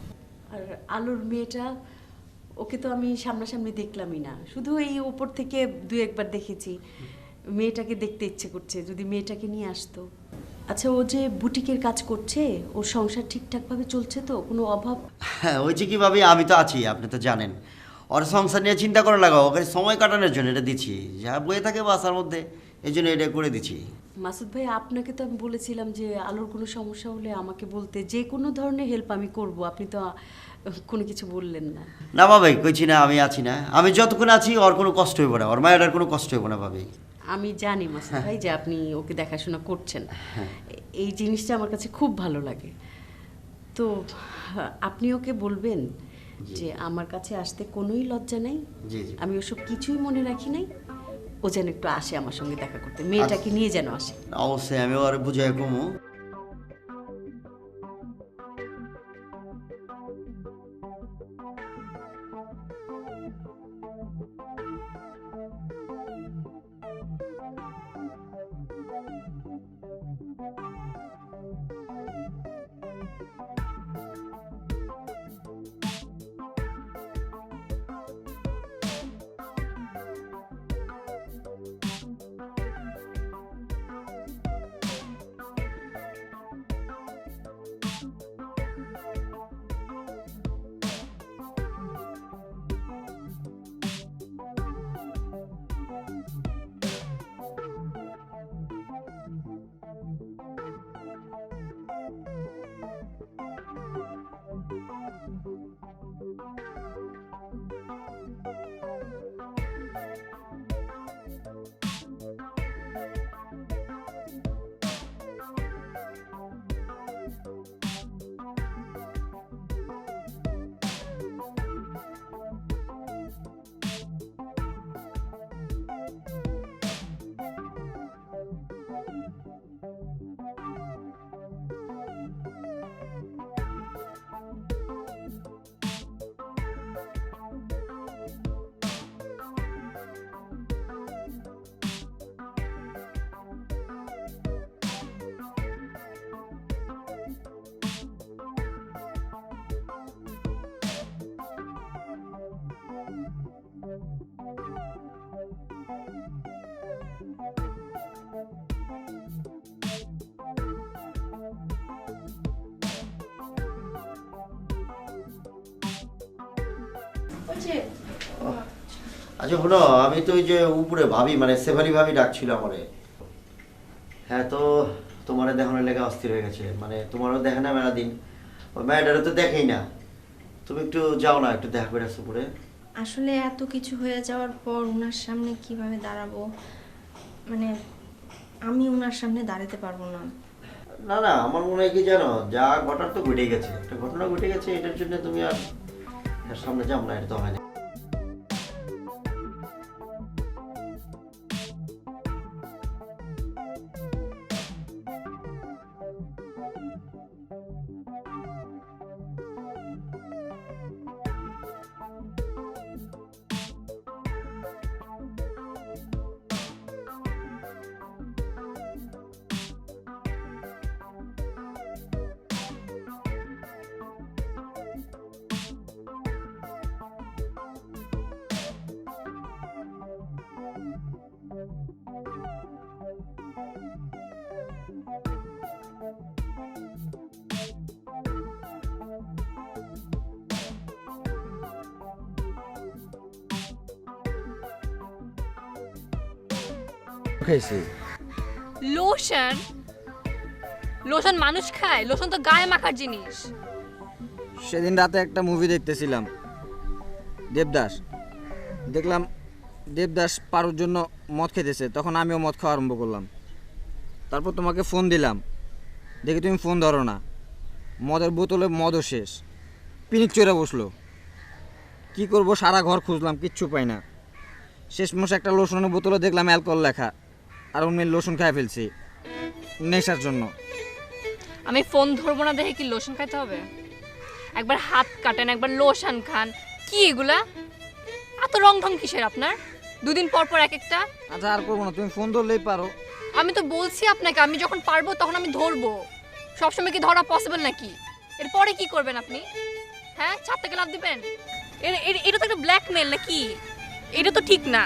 Speaker 3: আর আলোর মেয়েটা, ওকে তো আমি সামনাসামনি দেখলামই না, শুধু এই ওপর থেকে দু একবার দেখেছি। মেয়েটাকে দেখতে ইচ্ছে করছে, যদি মেয়েটাকে নিয়ে আসতো। আচ্ছা, ও যে বুটিকের কাজ করছে, ওর সংসার ঠিকঠাকভাবে চলছে তো, কোনো অভাব?
Speaker 5: হ্যাঁ হয়েছে কি ভাবি, আমি তো আছি, আপনি তো জানেন। ওর সংসার নিয়ে চিন্তা করা লাগাও, ওকে সময় কাটানোর জন্য এটা দিচ্ছি, যা বয়ে থাকে বাসার মধ্যে, এই জন্য এটা করে দিচ্ছি।
Speaker 3: মাসুদ ভাই, আপনাকে তো আমি বলেছিলাম যে আলোর কোনো সমস্যা হলে আমাকে বলতে, যে কোনো ধরনের হেল্প আমি করব, আপনি তো কোনো কিছু বললেন না।
Speaker 5: না ভাবি, কইছি না আমি আছি না, আমি যতক্ষণ আছি ওর কোনো কষ্ট হইব না, ওর মায়ের কোনো কষ্ট হইব না ভাবি।
Speaker 3: আমি জানি মাসুদ ভাই যে আপনি ওকে দেখাশোনা করছেন, এই জিনিসটা আমার কাছে খুব ভালো লাগে। তো আপনি ওকে বলবেন যে আমার কাছে আসতে কোনোই লজ্জা নেই, আমি ওসব কিছুই মনে রাখি নাই, ও যেন একটু আসে আমার সঙ্গে দেখা করতে, মেয়েটাকে নিয়ে যেন আসে।
Speaker 5: অবশ্যই আমি ওর বুঝাই কমু। আচ্ছা শোনো, আমি তো ওই যে উপরে ভাবি, মানে সেফালি ভাবি ডাকছিল আমারে। হ্যাঁ, তো তোমার দেখানোর লেগে অস্থির হয়ে গেছে, মানে তোমারও দেখে না মেলা দিন, ওই মেয়েটারও তো দেখেই না, তুমি একটু যাও না, একটু দেখা করে আসো উপরে।
Speaker 14: আসলে এত কিছু হয়ে যাওয়ার পর ওনার সামনে কিভাবে দাঁড়াবো, মানে আমি ওনার সামনে দাঁড়াতে পারবো না।
Speaker 5: না না, আমার মনে হয় কি জানো, যা ঘটার তো ঘটে গেছে, একটা ঘটনা ঘটে গেছে, এটার জন্য তুমি আর সামনে যাও না, এটা তো হয় না।
Speaker 6: খাইছি।
Speaker 8: লোশন? লোশন মানুষ খায়? লোশন তো গায়ে মাখার জিনিস।
Speaker 6: সেদিন রাতে একটা মুভি দেখতেছিলাম, দেবদাস। দেখলাম দেবদাস পারোর জন্য মদ খেতেছে, তখন আমিও মদ খাওয়া আরম্ভ করলাম। তারপর তোমাকে ফোন দিলাম, দেখি তুমি ফোন ধরো না। মদের বোতলে মদও শেষ, পিনিক চড়ে বসলো। কি করব, সারা ঘর খুঁজলাম, কিচ্ছু পাই না। শেষমেশ একটা লোশনের বোতলে দেখলাম অ্যালকোহল লেখা, আর অন্য লোশন খাই ফেলছি নেশার জন্য।
Speaker 8: আমি ফোন ধরবো না দেখে কি লোশন খাইতে হবে? একবার হাত কাটেন, একবার লোশন খান, কি এগুলা? এত রং ঢং কিসের আপনার? দুদিন পর পর এক একটা।
Speaker 6: আচ্ছা আর করবো না, তুমি ফোন ধরলেই পারো।
Speaker 8: আমি তো বলছি আপনাকে, আমি যখন পারবো তখন আমি ধরবো। সবসময় কি ধরা পসিবল নাকি? এরপরে কি করবেন আপনি? হ্যাঁ, ছাদ থেকে লাফ দিবেন? এটা তো একটা ব্ল্যাকমেল নাকি? এটা তো ঠিক না।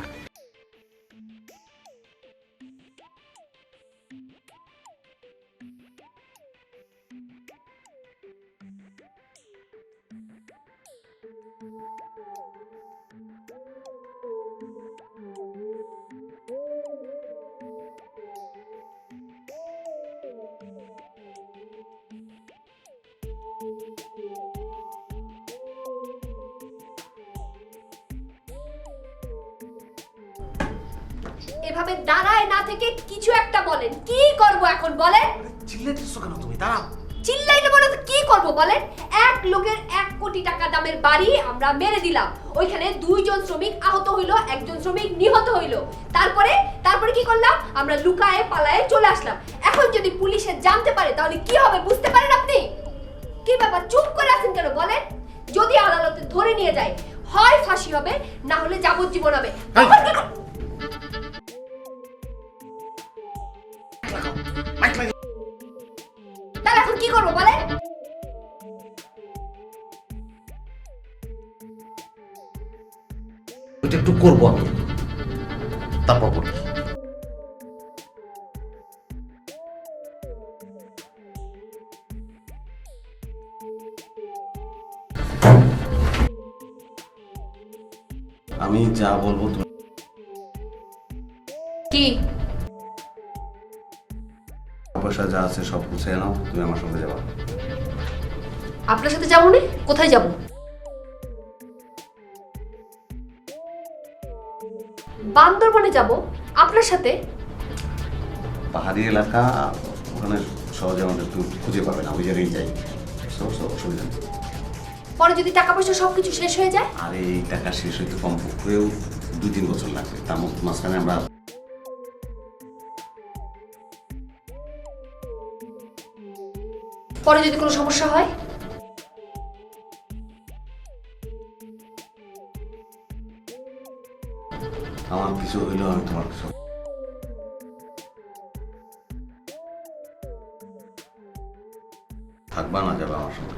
Speaker 2: এভাবে দাঁড়ায় না থেকে কিছু একটা বলেন। কি করব এখন বলেন?
Speaker 1: চিল্লাইতেছো কেন তুমি? দাঁড়াও।
Speaker 2: চিল্লাইলে বলে তো কি করব বলেন? এক লোকের 1 কোটি টাকা দামের বাড়ি আমরা মেরে দিলাম, ওইখানে 2 জন শ্রমিক আহত হইলো, 1 জন শ্রমিক নিহত হইলো। তারপরে কি করলাম? আমরা লুকায়ে পালায়ে চলে আসলাম। এখন যদি পুলিশে জানতে পারে তাহলে কি হবে বুঝতে পারেন আপনি? কি ব্যাপার, চুপ করে আছেন কেন বলেন? যদি আদালতে ধরে নিয়ে যায়, হয় ফাঁসি হবে, না হলে যাবজ্জীবন হবে। তাহলে এখন কি করবো বলেন?
Speaker 1: ওইটা একটু করবো আমি, তারপর করবো। আমি যা বলবো তুমি
Speaker 2: কি?
Speaker 1: পয়সা যা আছে সব গুছিয়ে নাও, তুমি আমার সঙ্গে যাবা।
Speaker 2: আপনার সাথে যাবো না? কোথায় যাব? বান্দরবনে যাব আপনার সাথে?
Speaker 1: পাহাড়ি এলাকা, ওখানে সহজে আমাদের তুমি খুঁজে পাবে না, ওই জায়গায় যাই। অসুবিধা নেই।
Speaker 2: পরে যদি টাকা পয়সা সবকিছু শেষ হয়ে যায়?
Speaker 1: আরে এই টাকা শেষ হইতে কমপক্ষেও 2-3 বছর লাগবে, তার মাঝখানে আমরা
Speaker 2: পরে যদি কোনো সমস্যা হয়?
Speaker 1: আমার কিছু হইলো আমি তোমার কিছু। থাকবা না যাবে আমার সঙ্গে?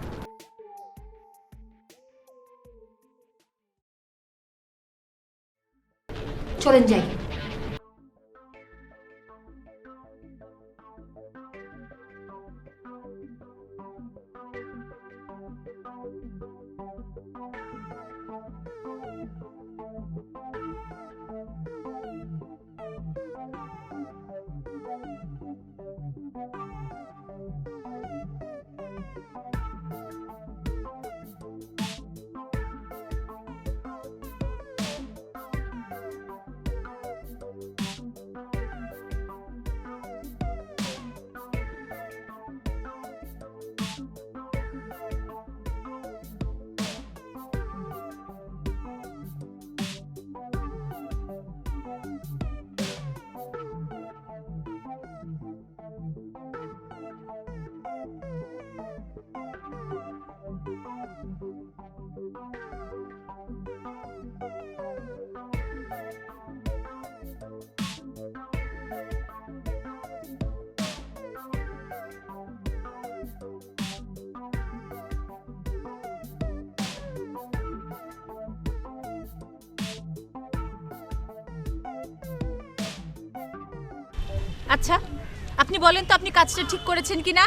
Speaker 2: চলেন যাই।
Speaker 12: আচ্ছা, আপনি বলেন তো আপনি কাজটা ঠিক করেছেন কিনা?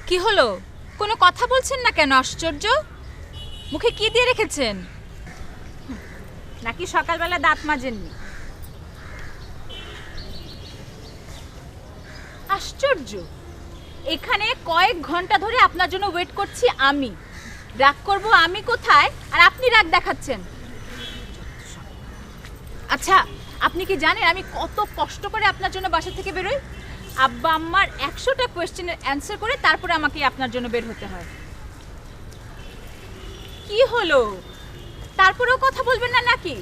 Speaker 12: কি হলো, কোনো কথা বলছেন না কেন? আশ্চর্য, মুখে কি দিয়ে রেখেছেন? নাকি সকালবেলা দাঁত মাজেননি? আশ্চর্য, এখানে কয়েক ঘন্টা ধরে আপনার জন্য ওয়েট করছি আমি। রাগ করব আমি কোথায়, আর আপনি রাগ দেখাচ্ছেন? আচ্ছা, আপনি কি জানেন আমি কত কষ্ট করে আপনার জন্য বাসা থেকে বেরোই? আব্বা আম্মার 100টা কোয়েশ্চেনের অ্যান্সার করে তারপরে আমাকে আপনার জন্য বের হতে হয়। কি হলো, তারপরেও কথা বলবেন না নাকি?